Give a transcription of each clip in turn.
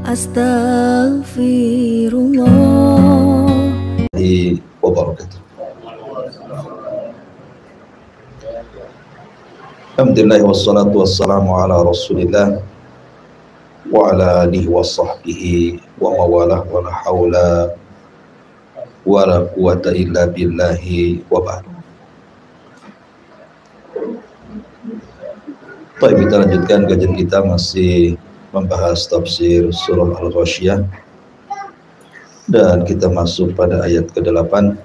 Astaghfirullah wabarakatuh. Alhamdulillah wassalatu wassalamu ala Rasulillah wa ala alihi wa sahbihi wa mawalah wa la hawla wa la quwata illa billahi wa ba'du. Baik, kita lanjutkan kajian kita, masih membahas tafsir surah Al-Ghasyiyah, dan kita masuk pada ayat ke-8.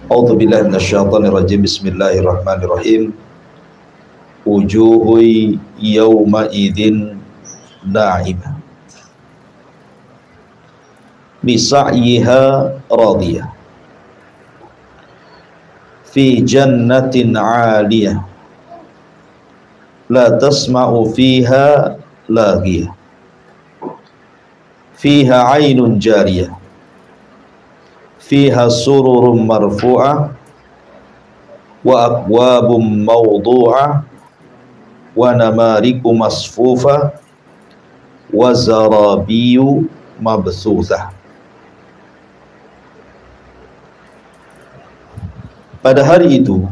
A'udzubillahi minasyaitonir rajim. Bismillahirrahmanirrahim. Wujuhu yawma idzin na'imah bi sa'yiha radiyah fi jannatin 'aliyah la tasma'u fiha laghiyah fiha 'ainun jariyah fiha sururun marfu'ah wa akwabun mawdu'ah wa namariku masfufah wa zarabiyu mabsuthah. Pada hari itu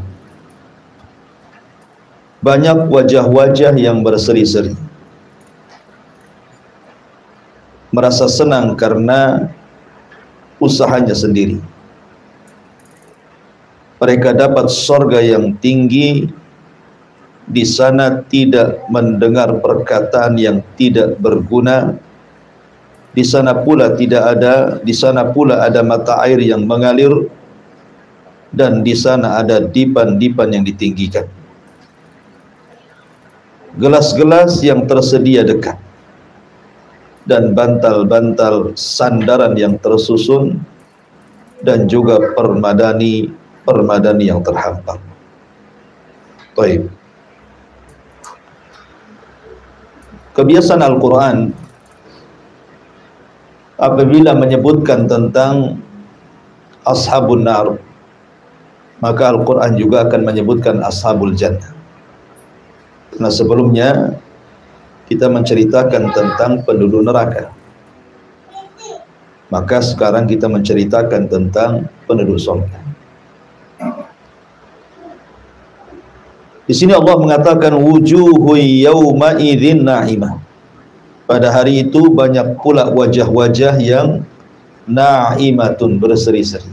banyak wajah-wajah yang berseri-seri, merasa senang karena usahanya sendiri. Mereka dapat surga yang tinggi, di sana tidak mendengar perkataan yang tidak berguna, di sana pula ada mata air yang mengalir, dan di sana ada dipan-dipan yang ditinggikan. Gelas-gelas yang tersedia dekat, dan bantal-bantal sandaran yang tersusun, dan juga permadani yang terhampar. Baik. Kebiasaan Al-Quran apabila menyebutkan tentang ashabun nar, maka Al-Quran juga akan menyebutkan ashabul jannah. Nah, sebelumnya kita menceritakan tentang penduduk neraka, maka sekarang kita menceritakan tentang penduduk surga. Di sini Allah mengatakan wujuhu yawma idzin na'imah. Pada hari itu banyak pula wajah-wajah yang na'imatun, berseri-seri.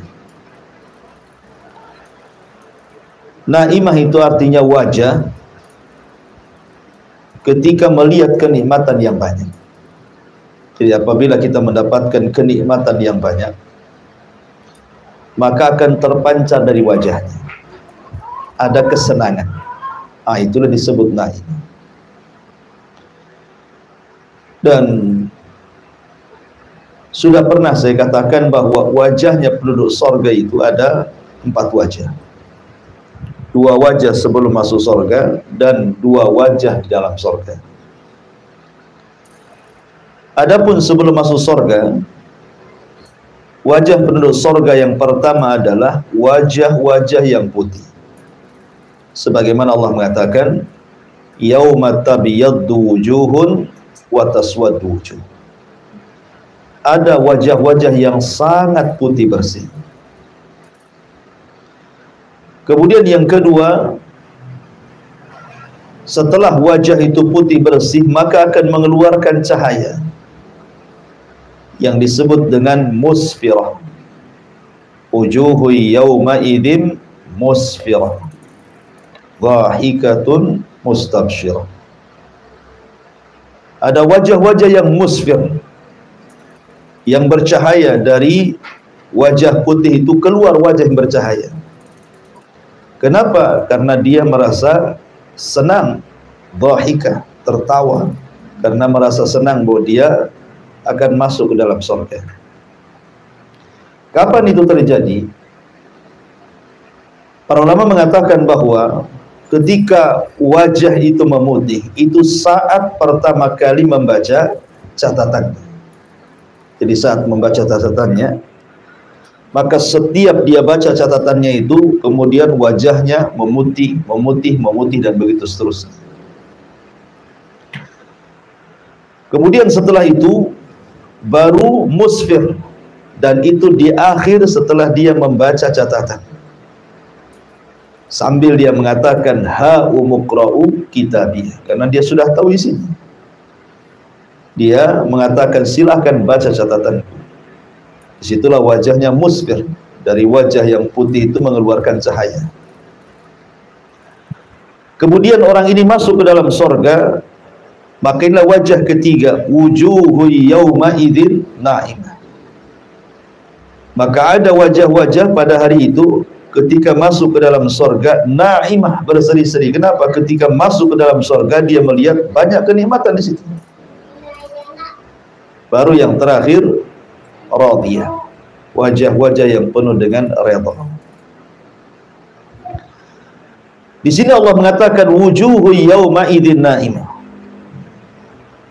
Na'imah itu artinya wajah ketika melihat kenikmatan yang banyak. Jadi apabila kita mendapatkan kenikmatan yang banyak, maka akan terpancar dari wajahnya ada kesenangan. Itulah disebut na'imah. Dan sudah pernah saya katakan bahwa wajahnya penduduk surga itu ada 4 wajah. 2 wajah sebelum masuk surga dan 2 wajah di dalam surga. Adapun sebelum masuk surga, wajah penduduk surga yang pertama adalah wajah-wajah yang putih. Sebagaimana Allah mengatakan, yauma tabyaddu wujuhun wa taswaddu wujuh. Ada wajah-wajah yang sangat putih bersih. Kemudian yang kedua, setelah wajah itu putih bersih, maka akan mengeluarkan cahaya yang disebut dengan musfirah. Wujuhu yawma idzin musfirah, dhahikatun mustabsyirah. Ada wajah-wajah yang musfir, yang bercahaya. Dari wajah putih itu keluar wajah yang bercahaya. Kenapa? Karena dia merasa senang, dhahika, tertawa, karena merasa senang bahwa dia akan masuk ke dalam surga. Kapan itu terjadi? Para ulama mengatakan bahwa ketika wajah itu memutih, itu saat pertama kali membaca catatan. Jadi saat membaca catatannya, maka setiap dia baca catatannya itu, kemudian wajahnya memutih, memutih, memutih, dan begitu seterusnya. Kemudian setelah itu baru musfir, dan itu di akhir setelah dia membaca catatan, sambil dia mengatakan ha umuqra'u kitabiyah, karena dia sudah tahu isinya. Dia mengatakan silakan baca catatan. Disitulah wajahnya musfir, dari wajah yang putih itu mengeluarkan cahaya. Kemudian orang ini masuk ke dalam sorga, maka inilah wajah ketiga, wujuhu yawma idzin na'imah. Maka ada wajah-wajah pada hari itu ketika masuk ke dalam sorga na'imah, berseri-seri. Kenapa? Ketika masuk ke dalam sorga dia melihat banyak kenikmatan di situ. Baru yang terakhir radiyah, wajah-wajah yang penuh dengan redha. Di sini Allah mengatakan wujuhu yauma idzin na'imah.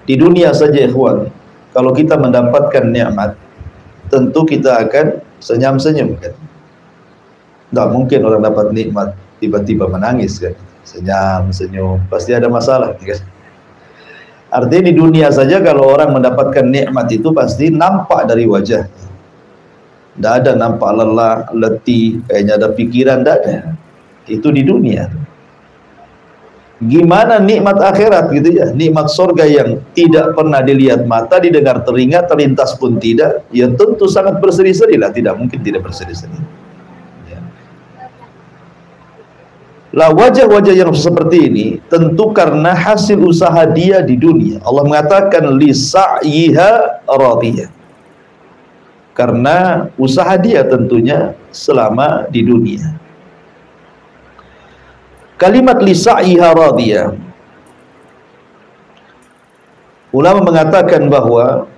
Di dunia saja ikhwan, kalau kita mendapatkan nikmat, tentu kita akan senyum-senyum kan. Tidak mungkin orang dapat nikmat tiba-tiba menangis kan. Senyum-senyum, pasti ada masalah kan. Artinya di dunia saja kalau orang mendapatkan nikmat itu pasti nampak dari wajah. Tidak ada nampak lelah, letih, kayaknya ada pikiran, tidak ada. Itu di dunia. Gimana nikmat akhirat gitu ya, nikmat surga yang tidak pernah dilihat mata, didengar telinga, terlintas pun tidak, ya tentu sangat berseri-seri lah, tidak mungkin tidak berseri-seri. Ya. Lah wajah-wajah yang seperti ini tentu karena hasil usaha dia di dunia. Allah mengatakan li sa'yiha radiyah, karena usaha dia tentunya selama di dunia. Kalimat li sa'yiha radiyah, ulama mengatakan bahwa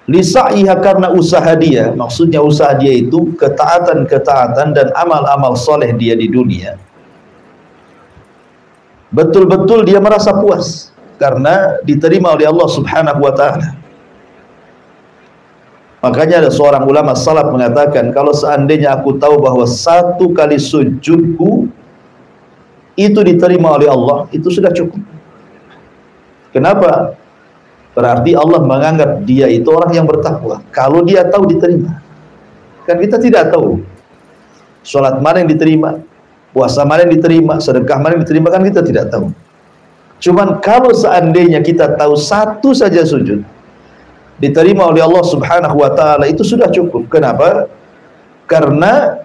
li sa'yiha karena usaha dia, maksudnya usaha dia itu ketaatan-ketaatan dan amal-amal soleh dia di dunia. Betul-betul dia merasa puas karena diterima oleh Allah Subhanahu wa ta'ala. Makanya ada seorang ulama salaf mengatakan, kalau seandainya aku tahu bahwa satu kali sujudku itu diterima oleh Allah, itu sudah cukup. Kenapa? Berarti Allah menganggap dia itu orang yang bertakwa. Kalau dia tahu diterima. Kan kita tidak tahu sholat mana yang diterima, puasa mana yang diterima, sedekah mana yang diterima, kan kita tidak tahu. Cuman kalau seandainya kita tahu satu saja sujud diterima oleh Allah Subhanahu wa ta'ala, itu sudah cukup. Kenapa? Karena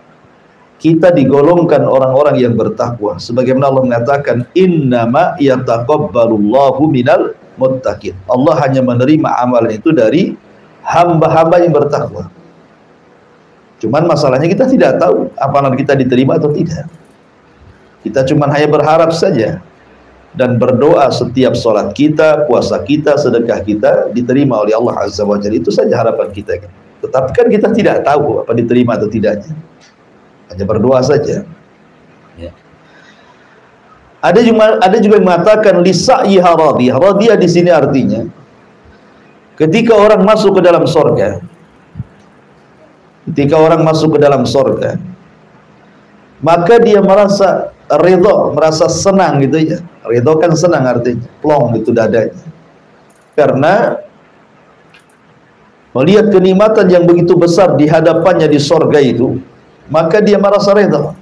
kita digolongkan orang-orang yang bertakwa. Sebagaimana Allah mengatakan, innama yataqabbalullahu minal muttaqin. Allah hanya menerima amalan itu dari hamba-hamba yang bertakwa. Cuman masalahnya kita tidak tahu amalan kita diterima atau tidak. Kita cuman hanya berharap saja dan berdoa setiap sholat kita, puasa kita, sedekah kita diterima oleh Allah Azza wa Jalla. Itu saja harapan kita kan. Tetapi kan kita tidak tahu apa diterima atau tidaknya. Hanya berdoa saja. Ya. Ada juga yang mengatakan li sa'yiha radiyah. Radiyah di sini artinya ketika orang masuk ke dalam surga. Ketika orang masuk ke dalam surga, maka dia merasa ridho, merasa senang gitu ya. Ridho kan senang artinya, plong itu dadanya. Karena melihat kenikmatan yang begitu besar di hadapannya di sorga itu, maka dia merasa ridho,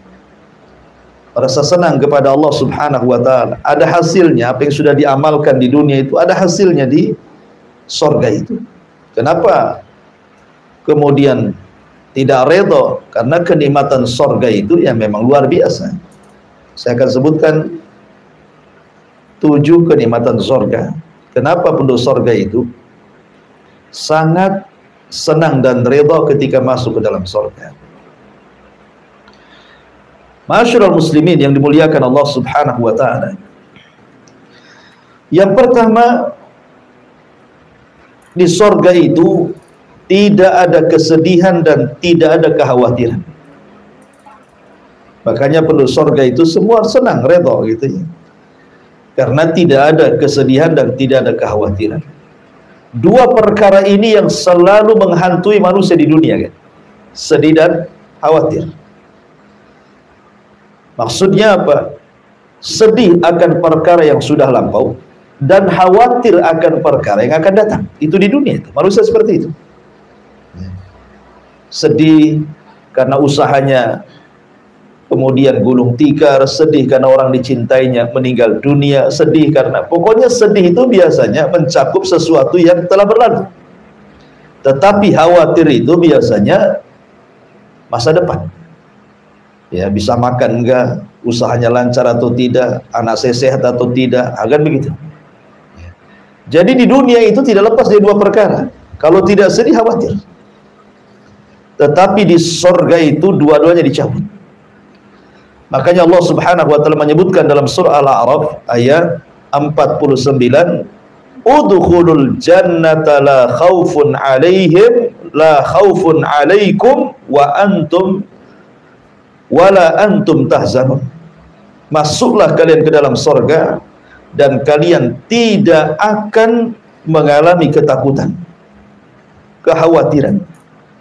merasa senang kepada Allah Subhanahu wa ta'ala. Ada hasilnya, apa yang sudah diamalkan di dunia itu ada hasilnya di sorga itu. Kenapa kemudian tidak ridho? Karena kenikmatan sorga itu yang memang luar biasa. Saya akan sebutkan 7 kenikmatan surga. Kenapa penduduk surga itu sangat senang dan ridha ketika masuk ke dalam surga. Ma'asyiral muslimin yang dimuliakan Allah Subhanahu wa ta'ala. Yang pertama, di surga itu tidak ada kesedihan dan tidak ada kekhawatiran. Makanya penduduk surga itu semua senang, ridha gitu ya. Karena tidak ada kesedihan dan tidak ada kekhawatiran. 2 perkara ini yang selalu menghantui manusia di dunia kan. Sedih dan khawatir. Maksudnya apa? Sedih akan perkara yang sudah lampau dan khawatir akan perkara yang akan datang. Itu di dunia itu. Manusia seperti itu. Sedih karena usahanya kemudian gulung tikar, sedih karena orang dicintainya meninggal dunia, sedih karena pokoknya sedih itu biasanya mencakup sesuatu yang telah berlalu. Tetapi khawatir itu biasanya masa depan. Ya, bisa makan enggak, usahanya lancar atau tidak, anak saya sehat atau tidak, akan begitu. Jadi di dunia itu tidak lepas dari dua perkara. Kalau tidak sedih, khawatir. Tetapi di surga itu dua-duanya dicabut. Makanya Allah Subhanahu wa taala menyebutkan dalam surah Al-A'raf ayat 49, udkhulul jannata la khaufun 'alaihim la khaufun 'alaikum wala antum tahzanun. Masuklah kalian ke dalam surga dan kalian tidak akan mengalami ketakutan, kekhawatiran,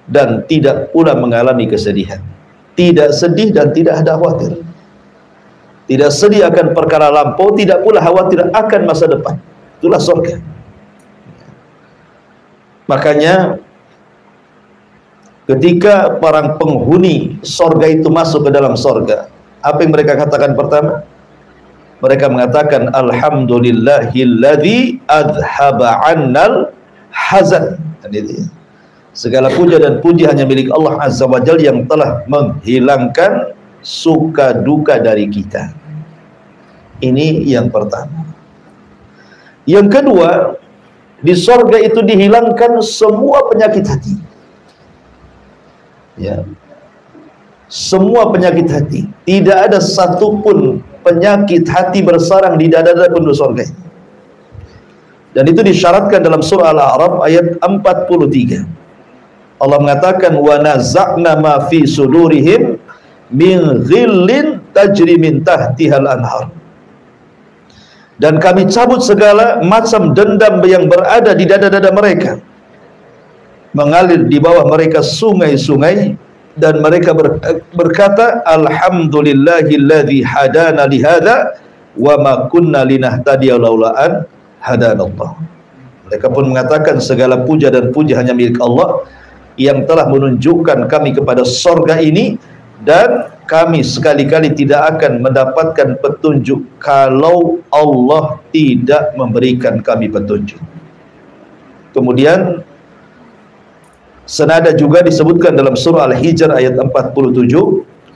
dan tidak pula mengalami kesedihan. Tidak sedih dan tidak ada khawatir. Tidak sedih akan perkara lampau, tidak pula khawatir akan masa depan. Itulah surga. Makanya ketika para penghuni surga itu masuk ke dalam surga, apa yang mereka katakan pertama? Mereka mengatakan alhamdulillahilladzi adhaba 'annal hazan. Segala puja dan puji hanya milik Allah Azza wa Jalla yang telah menghilangkan suka duka dari kita. Ini yang pertama. Yang kedua, di surga itu dihilangkan semua penyakit hati. Ya. Semua penyakit hati. Tidak ada satupun penyakit hati bersarang di dada-dada penduduk surga. Dan itu disyaratkan dalam surah Al-A'raf ayat 43. Allah mengatakan wa naza'na ma fi sudurihim min ghillin tajri min tahtihal anhar. Dan kami cabut segala macam dendam yang berada di dada-dada mereka, mengalir di bawah mereka sungai-sungai, dan mereka berkata alhamdulillahilladzi hadana lihada wa ma kunna linahtadiya laula an hadanallah. Mereka pun mengatakan segala puja dan puji hanya milik Allah yang telah menunjukkan kami kepada surga ini, dan kami sekali-kali tidak akan mendapatkan petunjuk kalau Allah tidak memberikan kami petunjuk. Kemudian senada juga disebutkan dalam surah Al-Hijr ayat 47,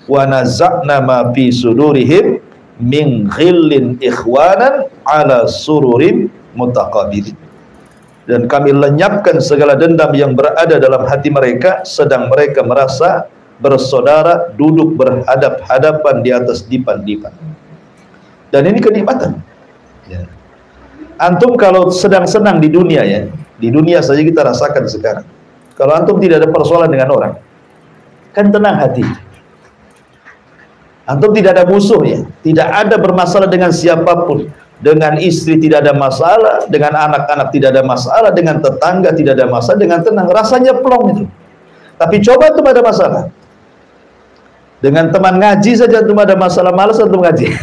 wa naza'na ma fi sudurihim min ghillin ikhwanan ala sururim mutaqabilin. Dan kami lenyapkan segala dendam yang berada dalam hati mereka, sedang mereka merasa bersaudara duduk berhadap-hadapan di atas dipan-dipan. Dan ini kenikmatan. Ya. Antum kalau sedang senang di dunia, ya, di dunia saja kita rasakan sekarang. Kalau antum tidak ada persoalan dengan orang, kan tenang hati. Antum tidak ada musuh, ya, tidak ada bermasalah dengan siapapun. Dengan istri tidak ada masalah, dengan anak-anak tidak ada masalah, dengan tetangga tidak ada masalah, dengan tenang, rasanya plong itu. Tapi coba tuh ada masalah. Dengan teman ngaji saja tuh ada masalah, malas antum ngaji.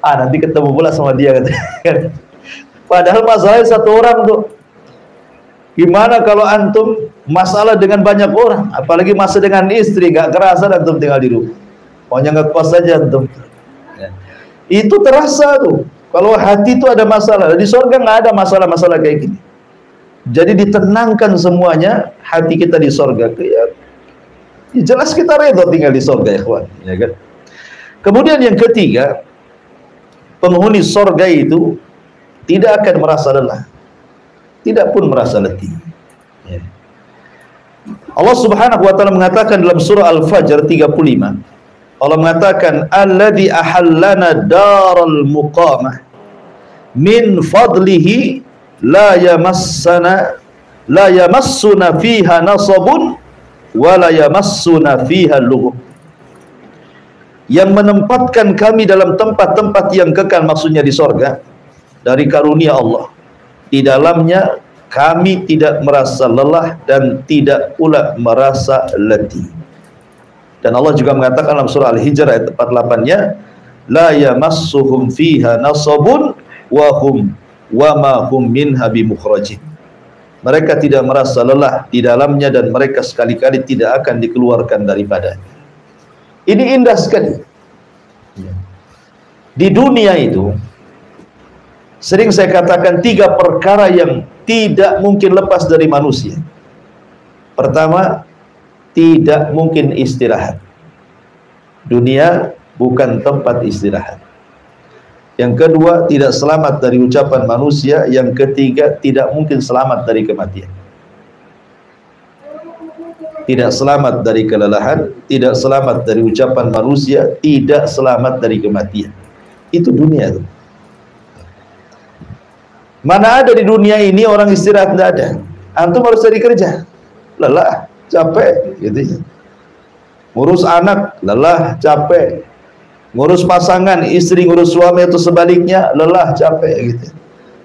Nanti ketemu pula sama dia katanya. Padahal masalahnya satu orang tuh. Gimana kalau antum masalah dengan banyak orang, apalagi masa dengan istri, gak kerasa antum tinggal di rumah. Pokoknya nggak kuas saja antum. Ya. Itu terasa tuh. Kalau hati itu ada masalah, di surga nggak ada masalah-masalah kayak gini. Jadi ditenangkan semuanya hati kita di surga. Ya, jelas kita redha tinggal di surga, ya kawan. Ya kan? Kemudian yang ketiga, penghuni surga itu tidak akan merasa lelah, tidak pun merasa letih. Ya. Allah Subhanahu wa taala mengatakan dalam surah Al-Fajr 35. Allah mengatakan alladzi ahallana daral muqamah min fadlihi la yamassuna fiha nasabun wa la yamassuna fiha lughub. Yang menempatkan kami dalam tempat-tempat yang kekal, maksudnya di sorga, dari karunia Allah. Di dalamnya kami tidak merasa lelah dan tidak pula merasa letih. Dan Allah juga mengatakan dalam surah Al-Hijr ayat 48-nya, la yamassuhum fiha nasabun wa hum wa ma hum minha bimukhrajin. Mereka tidak merasa lelah di dalamnya dan mereka sekali-kali tidak akan dikeluarkan daripadanya. Ini indah sekali. Di dunia itu sering saya katakan 3 perkara yang tidak mungkin lepas dari manusia. Pertama, tidak mungkin istirahat. Dunia bukan tempat istirahat. Yang kedua, tidak selamat dari ucapan manusia. Yang ketiga, tidak mungkin selamat dari kematian. Tidak selamat dari kelelahan, tidak selamat dari ucapan manusia, tidak selamat dari kematian. Itu dunia itu. Mana ada di dunia ini orang istirahat? Tidak ada. Antum harus cari kerja, lelah, capek, gitu ya. Ngurus anak, lelah, capek. Ngurus pasangan, istri ngurus suami atau sebaliknya, lelah, capek, gitu.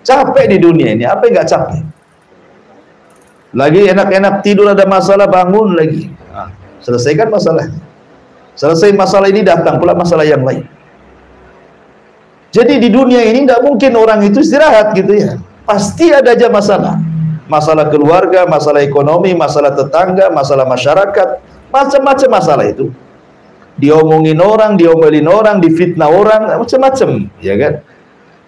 Capek di dunia ini, apa yang nggak capek? Lagi enak-enak tidur ada masalah, bangun lagi. Selesaikan masalahnya. Selesai masalah ini, datang pula masalah yang lain. Jadi di dunia ini tidak mungkin orang itu istirahat, gitu ya. Pasti ada aja masalah. Masalah keluarga, masalah ekonomi, masalah tetangga, masalah masyarakat, macam-macam masalah itu. Diomongin orang, diomelin orang, difitnah orang, macam-macam, ya kan?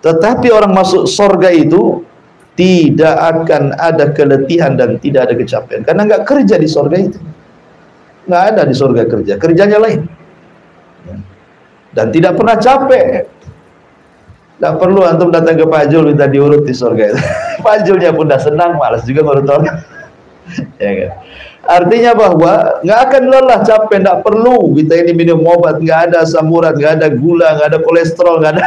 Tetapi orang masuk surga itu tidak akan ada keletihan dan tidak ada kecapean, karena nggak kerja di surga itu. Nggak ada di surga kerja, kerjanya lain. Dan tidak pernah capek. Tidak perlu antum datang ke Pak Jul minta diurut di surga itu. Pak Julnya pun dah senang, malas juga ngurut orang. Ya kan? Artinya bahwa nggak akan lelah, capek, nggak perlu kita ini minum obat, nggak ada asam urat, nggak ada gula, nggak ada kolesterol, nggak ada.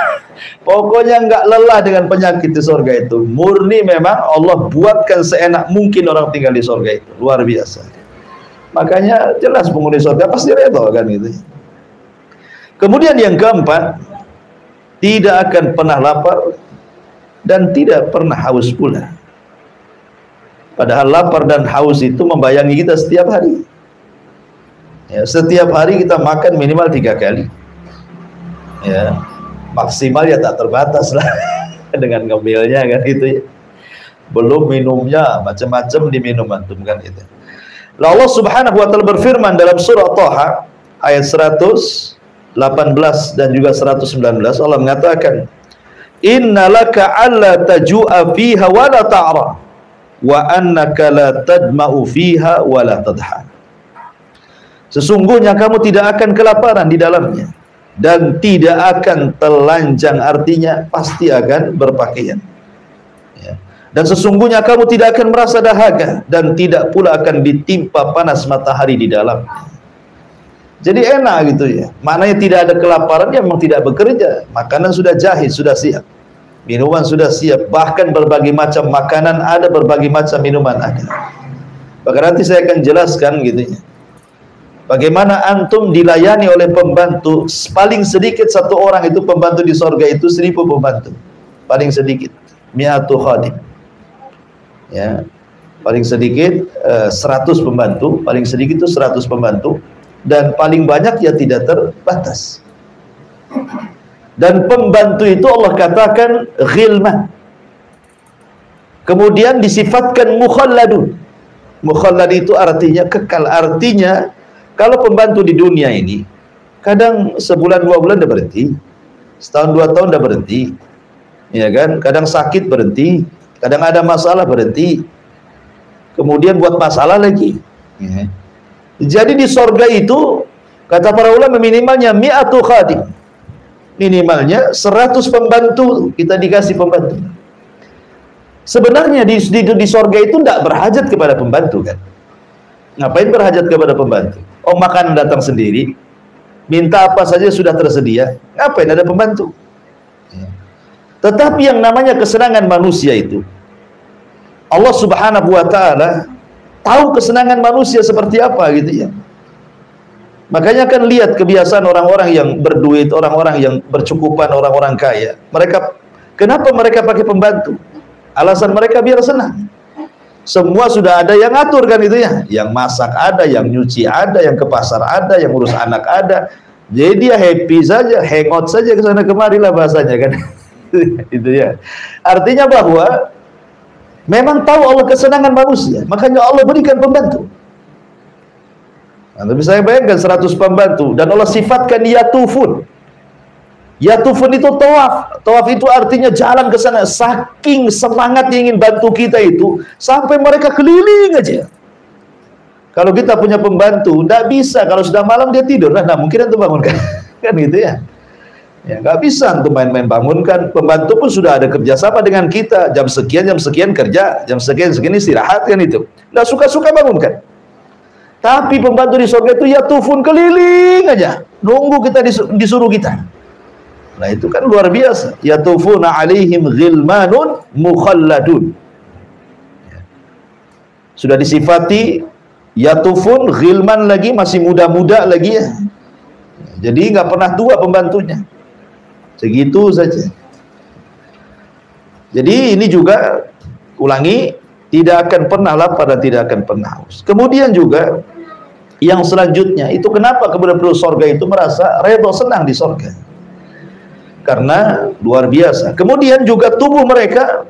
Pokoknya nggak lelah dengan penyakit di surga itu. Murni memang Allah buatkan seenak mungkin orang tinggal di surga itu, luar biasa. Makanya jelas penghuni surga pasti redha kan gitu. Kemudian yang keempat, tidak akan pernah lapar dan tidak pernah haus pula. Padahal lapar dan haus itu membayangi kita setiap hari. Ya, setiap hari kita makan minimal 3 kali. Ya, maksimal ya tak terbatas lah dengan ngemilnya kan gitu ya. Belum minumnya, macam-macam diminum antum kan itu. Lalu Allah Subhanahu wa taala berfirman dalam surah Thaha ayat 118 dan juga 119, Allah mengatakan, "Innalaka alla tajua fiha wa la ta'ra wa annaka la tadma'u fiha wa la tadha." Sesungguhnya kamu tidak akan kelaparan di dalamnya dan tidak akan telanjang, artinya pasti akan berpakaian. Ya. Dan sesungguhnya kamu tidak akan merasa dahaga dan tidak pula akan ditimpa panas matahari di dalamnya. Jadi enak gitu ya. Maknanya tidak ada kelaparan, yang memang tidak bekerja. Makanan sudah jahit, sudah siap. Minuman sudah siap, bahkan berbagai macam makanan ada, berbagai macam minuman ada. Bahkan nanti saya akan jelaskan gitu ya. Bagaimana antum dilayani oleh pembantu, paling sedikit satu orang itu pembantu di sorga itu 1000 pembantu. Paling sedikit, 100 khadim. Ya. Paling sedikit 100 pembantu, paling sedikit itu 100 pembantu, dan paling banyak ya tidak terbatas. Dan pembantu itu Allah katakan ghilman. Kemudian disifatkan mukhalladun. Mukhallad itu artinya kekal. Artinya kalau pembantu di dunia ini kadang sebulan 2 bulan udah berhenti, setahun 2 tahun udah berhenti, ya kan? Kadang sakit berhenti, kadang ada masalah berhenti, kemudian buat masalah lagi. Ya. Jadi di sorga itu kata para ulama minimalnya 100 khadim. Minimalnya 100 pembantu, kita dikasih pembantu. Sebenarnya di sorga itu tidak berhajat kepada pembantu kan. Ngapain berhajat kepada pembantu? Oh, makanan datang sendiri, minta apa saja sudah tersedia, ngapain ada pembantu? Tetapi yang namanya kesenangan manusia itu, Allah Subhanahu wa ta'ala tahu kesenangan manusia seperti apa gitu ya. Makanya kan lihat kebiasaan orang-orang yang berduit, orang-orang yang bercukupan, orang-orang kaya. Kenapa mereka pakai pembantu? Alasan mereka biar senang. Semua sudah ada yang ngatur kan itu ya. Yang masak ada, yang nyuci ada, yang ke pasar ada, yang urus anak ada. Jadi dia happy saja, hangout saja ke sana kemari lah bahasanya kan. Itu ya. Artinya bahwa memang tahu Allah kesenangan manusia, makanya Allah berikan pembantu. Nah, tapi saya bayangkan 100 pembantu dan Allah sifatkan yatufun. Yatufun itu tawaf. Tawaf itu artinya jalan ke sana. Saking semangatnya ingin bantu kita itu sampai mereka keliling aja. Kalau kita punya pembantu, tidak bisa. Kalau sudah malam dia tidur, nah mungkin untuk bangunkan, kan gitu ya. Ya nggak bisa untuk main-main bangunkan. Pembantu pun sudah ada kerjasama dengan kita. Jam sekian kerja, jam sekian istirahat kan itu. Nggak suka-suka bangunkan. Tapi pembantu di surga itu ya tufun keliling aja, nunggu kita disuruh kita. Nah itu kan luar biasa. Ya tufuna alaihim ghilmanun mukhalladun. Sudah disifati yatufun, ghilman lagi, masih muda-muda lagi ya. Jadi nggak pernah tua pembantunya. Segitu saja. Jadi ini juga, ulangi, tidak akan pernah lapar dan tidak akan pernah haus. Kemudian juga yang selanjutnya, itu kenapa kemudian penduduk sorga itu merasa redha, senang di sorga. Karena luar biasa. Kemudian juga tubuh mereka,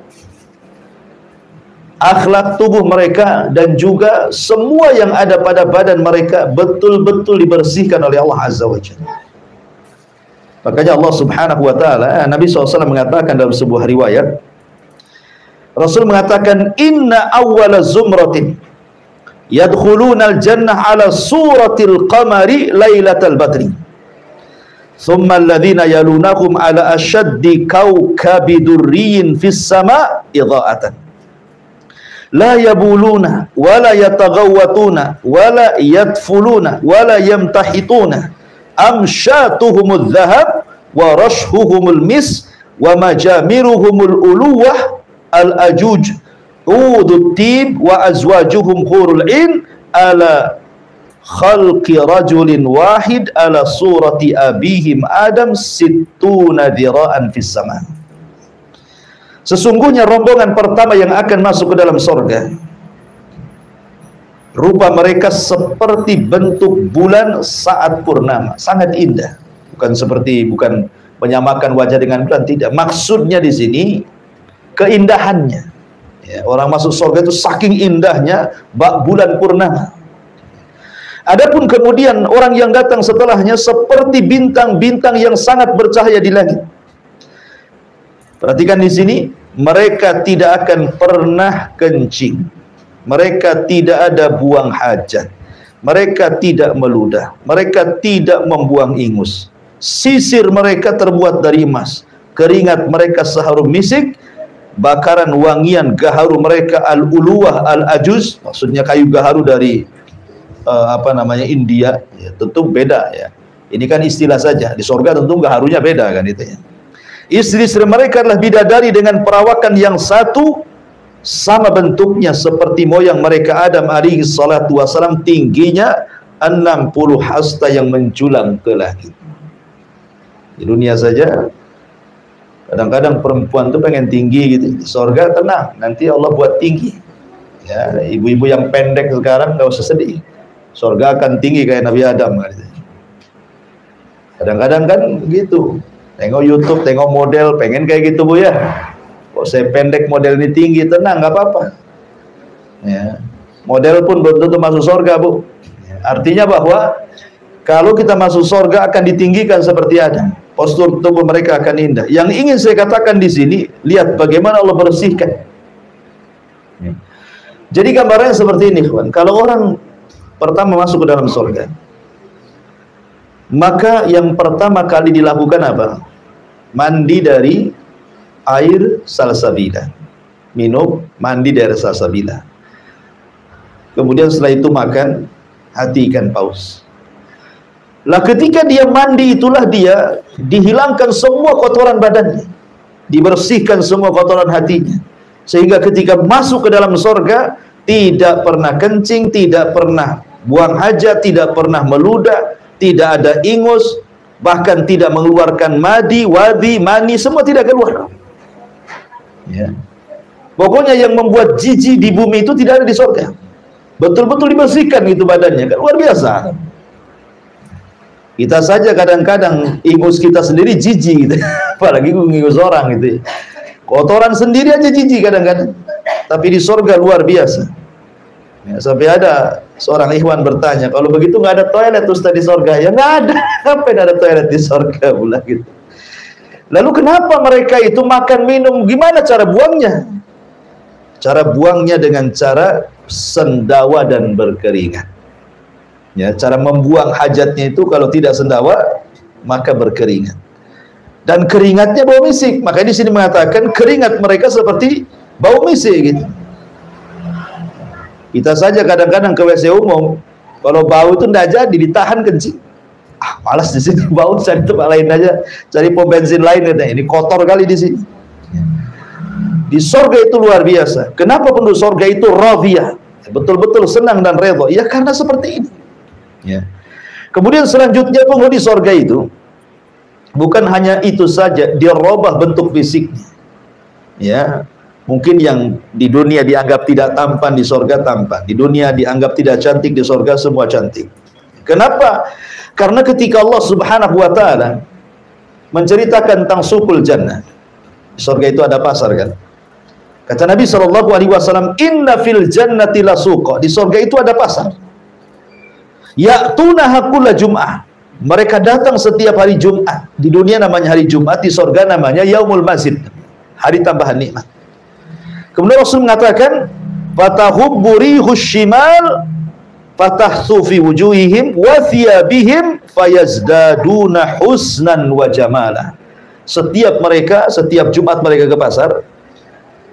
akhlak tubuh mereka dan juga semua yang ada pada badan mereka betul-betul dibersihkan oleh Allah Azza wa Jalla. Makanya Allah Subhanahu wa taala, Nabi SAW mengatakan dalam sebuah riwayat, Rasul mengatakan, inna awwala zumratin yadkhuluna al-jannah ala suratil qamari lailatal badri, thumma alladhina yalunahum ala ashaddi kawkabi durriyin fis sama' idha'atan la yabuluna wala yataghawwatuna wala yadfuluna wala yamtahituna amsyatuhumul dhahab wa rashhuhumul mis wa majamiruhumul uluwah al-ajuj udut tib wa azwajuhum hurul in ala khalqi rajulin wahid ala surati abihim Adam sittuna dhira'an fis sama. Sesungguhnya rombongan pertama yang akan masuk ke dalam sorga, rupa mereka seperti bentuk bulan saat purnama, sangat indah. Bukan menyamakan wajah dengan bulan, tidak. Maksudnya di sini keindahannya. Ya, orang masuk surga itu saking indahnya bak bulan purnama. Adapun kemudian orang yang datang setelahnya seperti bintang-bintang yang sangat bercahaya di langit. Perhatikan di sini, mereka tidak akan pernah kencing. Mereka tidak ada buang hajat. Mereka tidak meludah. Mereka tidak membuang ingus. Sisir mereka terbuat dari emas. Keringat mereka seharum misik. Bakaran wangian gaharu mereka al-uluwah al-ajuz. Maksudnya kayu gaharu dari India. Ya, tentu beda ya. Ini kan istilah saja. Di surga tentu gaharunya beda kan itu ya. Istri-istri mereka adalah bidadari dengan perawakan yang satu, sama bentuknya seperti moyang mereka Adam alaihi salatu wasalam, tingginya 60 hasta yang menjulang ke langit. Di dunia saja kadang-kadang perempuan tuh pengen tinggi gitu. Di surga tenang, nanti Allah buat tinggi. Ya, ibu-ibu yang pendek sekarang nggak usah sedih. Surga akan tinggi kayak Nabi Adam. Kadang-kadang kan gitu. Tengok YouTube, tengok model, pengen kayak gitu bu ya. Kok saya pendek model ini tinggi, tenang, nggak apa-apa. Ya. Model pun belum tentu masuk surga bu. Ya. Artinya bahwa kalau kita masuk surga akan ditinggikan seperti Adam. Postur tubuh mereka akan indah. Yang ingin saya katakan di sini, lihat bagaimana Allah bersihkan. Ya. Jadi gambarannya seperti ini, kawan. Kalau orang pertama masuk ke dalam surga, maka yang pertama kali dilakukan apa? Mandi dari air salsabila. Minum, mandi dari salsabila. Kemudian setelah itu makan hati ikan paus. Lah ketika dia mandi itulah dia dihilangkan semua kotoran badannya. Dibersihkan semua kotoran hatinya. Sehingga ketika masuk ke dalam surga tidak pernah kencing, tidak pernah buang hajat, tidak pernah meludah, tidak ada ingus, bahkan tidak mengeluarkan madi, wadi, mani, semua tidak keluar. Ya. Pokoknya yang membuat jijik di bumi itu tidak ada di surga. Betul-betul dibersihkan itu badannya, kan luar biasa. Kita saja kadang-kadang ingus kita sendiri jijik gitu. Apalagi ingus orang gitu. Kotoran sendiri aja jijik kadang-kadang. Tapi di sorga luar biasa. Ya, sampai ada seorang ikhwan bertanya, kalau begitu nggak ada toilet Ustaz di sorga? Ya nggak ada. Ngapain ada toilet di sorga pula gitu. Lalu kenapa mereka itu makan minum? Gimana cara buangnya? Cara buangnya dengan cara sendawa dan berkeringat. Ya, cara membuang hajatnya itu kalau tidak sendawa maka berkeringat. Dan keringatnya bau misik. Makanya di sini mengatakan keringat mereka seperti bau misik gitu. Kita saja kadang-kadang ke WC umum, kalau bau itu tidak jadi ditahan kencing. Ah, malas di sini bau, cari tempat lain aja, cari pom bensin lain katanya. Ini kotor kali di sini. Di sorga itu luar biasa. Kenapa penduduk sorga itu radhiyah? Betul-betul senang dan redha. Ya karena seperti ini. Ya. Kemudian selanjutnya penghuni sorga itu bukan hanya itu saja, dia robah bentuk fisiknya. Ya, mungkin yang di dunia dianggap tidak tampan di sorga tampan, di dunia dianggap tidak cantik di sorga semua cantik. Kenapa? Karena ketika Allah Subhanahu Wa Taala menceritakan tentang sukul jannah, di sorga itu ada pasar kan? Kata Nabi SAW, Inna fil jannati la suqa. Di sorga itu ada pasar. Ya'tunaha kulla Jum'ah. Mereka datang setiap hari Jumat. Di dunia namanya hari Jumat, di sorga namanya Yaumul Mazid, hari tambahan nikmat. Kemudian Rasul mengatakan, fatahubbu rihus shimal fatahsu fi wujuhihim wa thiyabihim fayazdaduna husnan wa jamala. Setiap Jumat mereka ke pasar,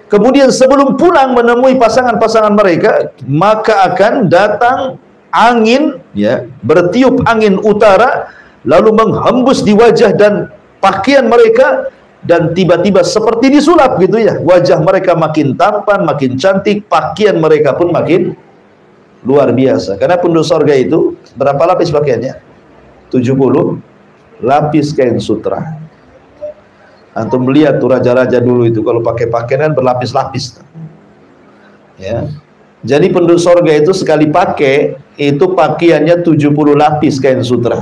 kemudian sebelum pulang menemui pasangan-pasangan mereka, maka akan datang angin, ya, bertiup angin utara, lalu menghembus di wajah dan pakaian mereka, dan tiba-tiba seperti disulap gitu ya, wajah mereka makin tampan, makin cantik, pakaian mereka pun makin luar biasa. Karena penduduk sorga itu berapa lapis pakaiannya? 70 lapis kain sutra. Antum melihat tuh raja-raja dulu itu kalau pakai pakaian kan berlapis-lapis. Ya. Jadi penduduk sorga itu sekali pakai itu pakaiannya 70 lapis kain sutra.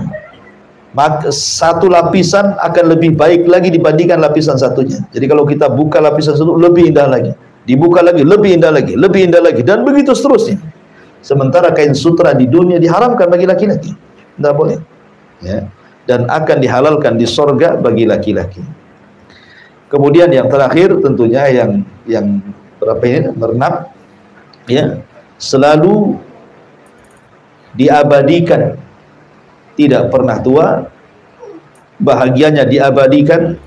Maka satu lapisan akan lebih baik lagi dibandingkan lapisan satunya. Jadi kalau kita buka lapisan satu lebih indah lagi, dibuka lagi lebih indah lagi, lebih indah lagi, dan begitu seterusnya. Sementara kain sutra di dunia diharamkan bagi laki-laki, tidak boleh. Ya. Dan akan dihalalkan di sorga bagi laki-laki. Kemudian yang terakhir tentunya yang berapa ini? Bernam. Ya, selalu diabadikan, tidak pernah tua, bahagianya diabadikan,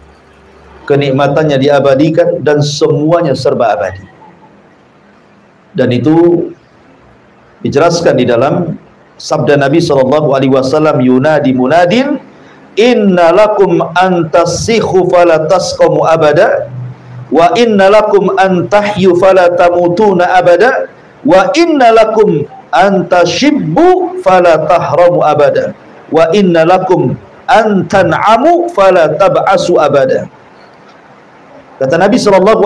kenikmatannya diabadikan, dan semuanya serba abadi. Dan itu dijelaskan di dalam sabda Nabi SAW, yunadi munadin, inna lakum antassikhu falatasqamu abada, wa inna lakum antahyu falatamutuna abada, wa inna lakum antashibbu falatahramu abada, wa inna lakum antan'amu falatab'asu abada. Kata Nabi SAW,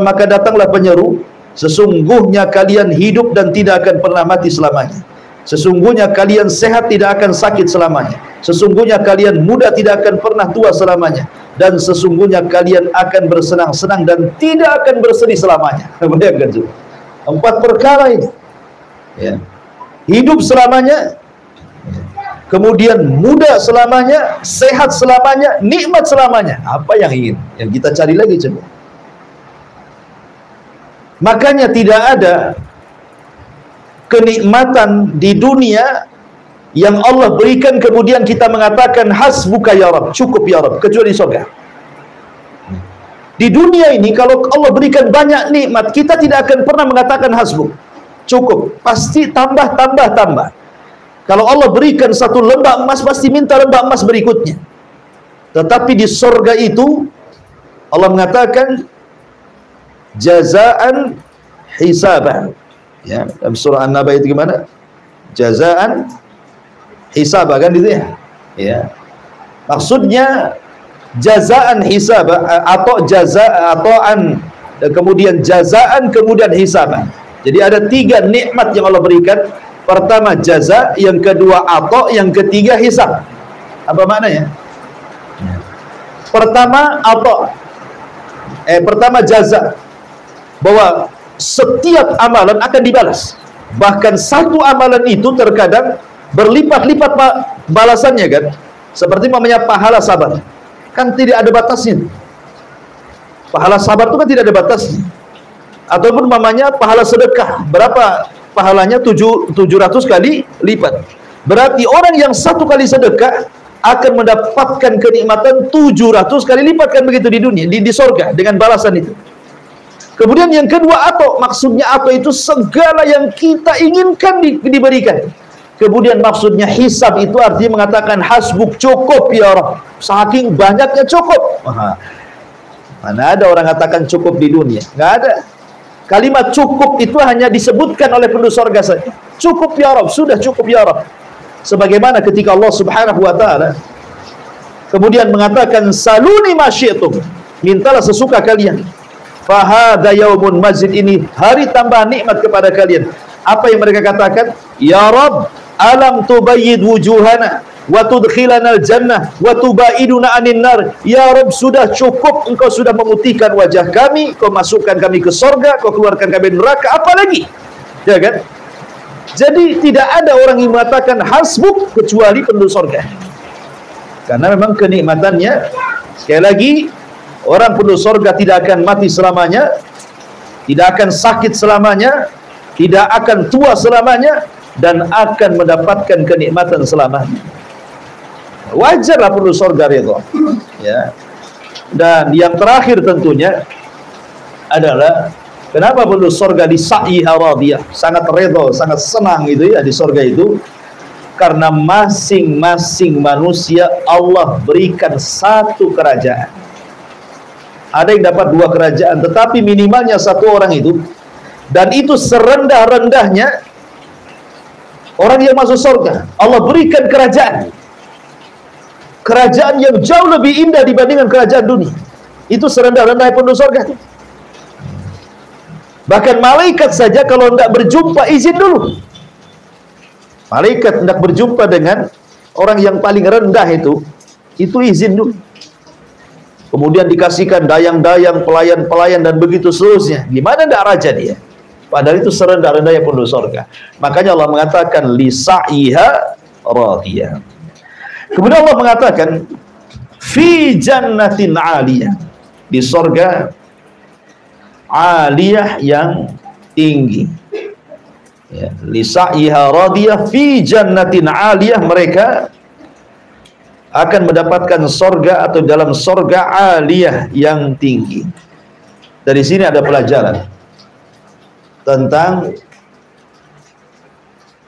maka datanglah penyeru, sesungguhnya kalian hidup dan tidak akan pernah mati selamanya. Sesungguhnya kalian sehat tidak akan sakit selamanya. Sesungguhnya kalian muda tidak akan pernah tua selamanya. Dan sesungguhnya kalian akan bersenang-senang dan tidak akan bersedih selamanya. Bayangkan juga 4 perkara ini. Ya. Hidup selamanya, kemudian muda selamanya, sehat selamanya, nikmat selamanya. Apa yang ingin? Yang kita cari lagi coba. Makanya tidak ada kenikmatan di dunia yang Allah berikan kemudian kita mengatakan hasbuka ya Rabb, cukup ya Rabb, kecuali surga. Di dunia ini kalau Allah berikan banyak nikmat, kita tidak akan pernah mengatakan hasbuk, cukup, pasti tambah. Kalau Allah berikan satu lembah emas, pasti minta lembah emas berikutnya. Tetapi di surga itu Allah mengatakan jazaan hisaban. Ya, dalam surah An-Naba itu gimana? Jazaan hisab kan itu ya. Ya. Maksudnya jazaan hisab atau kemudian jazaan kemudian hisab. Jadi ada 3 nikmat yang Allah berikan. Pertama jaza, yang kedua atau, yang ketiga hisab. Apa maknanya? Pertama pertama jaza, bahwa setiap amalan akan dibalas. Bahkan satu amalan itu terkadang berlipat-lipat balasannya kan. Seperti namanya pahala sabar, kan tidak ada batasnya. Pahala sabar itu kan tidak ada batasnya. Ataupun namanya pahala sedekah, berapa pahalanya? 700 kali lipat. Berarti orang yang satu kali sedekah akan mendapatkan kenikmatan 700 kali lipat, kan begitu di dunia, di sorga, dengan balasan itu. Kemudian yang kedua, maksudnya itu segala yang kita inginkan diberikan. Kemudian maksudnya hisab itu artinya mengatakan hasbuk, cukup ya Rabb, saking banyaknya cukup. Mana ada orang katakan cukup di dunia? Nggak ada. Kalimat cukup itu hanya disebutkan oleh penduduk surga saja. Cukup ya Rabb, sudah cukup ya Rabb. Sebagaimana ketika Allah Subhanahu wa taala kemudian mengatakan saluni masyitum, mintalah sesuka kalian. Fahada yaumun majid, ini hari tambahan nikmat kepada kalian. Apa yang mereka katakan? Ya Rabb, alam tubayyid wujuhana wa tudkhilana al-jannah wa tubaiduna anin nar. Ya Rabb, sudah cukup, engkau sudah memutihkan wajah kami, kau masukkan kami ke sorga, kau keluarkan kami neraka, apa lagi? Ya kan? Jadi tidak ada orang yang mengatakan hasbuk kecuali penduduk sorga. Karena memang kenikmatannya, sekali lagi, orang penduduk sorga tidak akan mati selamanya, tidak akan sakit selamanya, tidak akan tua selamanya, dan akan mendapatkan kenikmatan selamanya. Wajarlah penduduk sorga itu, ya. Dan yang terakhir tentunya adalah kenapa penduduk sorga di sa'iha radiyah, sangat redha, sangat senang itu ya di sorga itu, karena masing-masing manusia Allah berikan satu kerajaan. Ada yang dapat 2 kerajaan, tetapi minimalnya 1 orang itu, dan itu serendah-rendahnya orang yang masuk surga, Allah berikan kerajaan yang jauh lebih indah dibandingkan kerajaan dunia. Itu serendah-rendahnya penduduk surga. Bahkan malaikat saja kalau tidak berjumpa izin dulu. Malaikat hendak berjumpa dengan orang yang paling rendah itu izin dulu. Kemudian dikasihkan dayang-dayang, pelayan-pelayan, dan begitu seterusnya. Gimana tidak raja dia? Padahal itu serendah-rendahnya penduduk surga. Makanya Allah mengatakan li sa'iha radiyah. Kemudian Allah mengatakan fi jannatin 'aliyah, di surga aliyah yang tinggi. Ya, li sa'iha radiyah fi jannatin 'aliyah, mereka akan mendapatkan sorga atau dalam sorga aliyah yang tinggi. Dari sini ada pelajaran tentang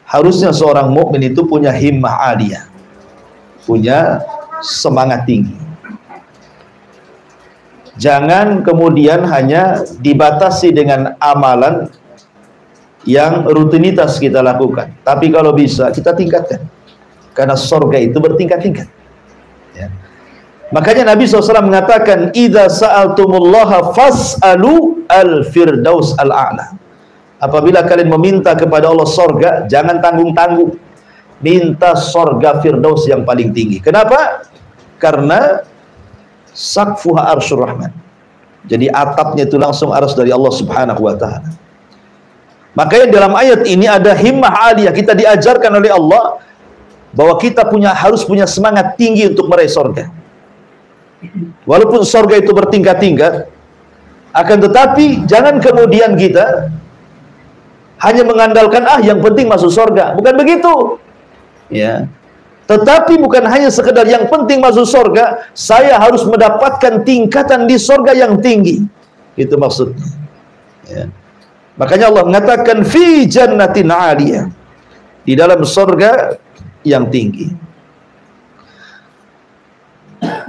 harusnya seorang mukmin itu punya himmah aliyah, punya semangat tinggi. Jangan kemudian hanya dibatasi dengan amalan yang rutinitas kita lakukan, tapi kalau bisa kita tingkatkan, karena surga itu bertingkat-tingkat. Ya. Makanya Nabi SAW mengatakan, idza sa'altumullaha fas'alu al-firdaus al-a'la. Apabila kalian meminta kepada Allah surga, jangan tanggung-tanggung, minta surga firdaus yang paling tinggi. Kenapa? Karena saqfuha arsyur rahman, jadi atapnya itu langsung arsy dari Allah Subhanahu wa ta'ala. Makanya dalam ayat ini ada himmah aliyah, kita diajarkan oleh Allah bahwa kita harus punya semangat tinggi untuk meraih surga. Walaupun surga itu bertingkat-tingkat, akan tetapi jangan kemudian kita hanya mengandalkan yang penting masuk surga. Bukan begitu. Ya. Tetapi bukan hanya sekedar yang penting masuk surga, saya harus mendapatkan tingkatan di surga yang tinggi. Itu maksudnya. Ya. Makanya Allah mengatakan fi jannatin 'aliyah, di dalam surga yang tinggi.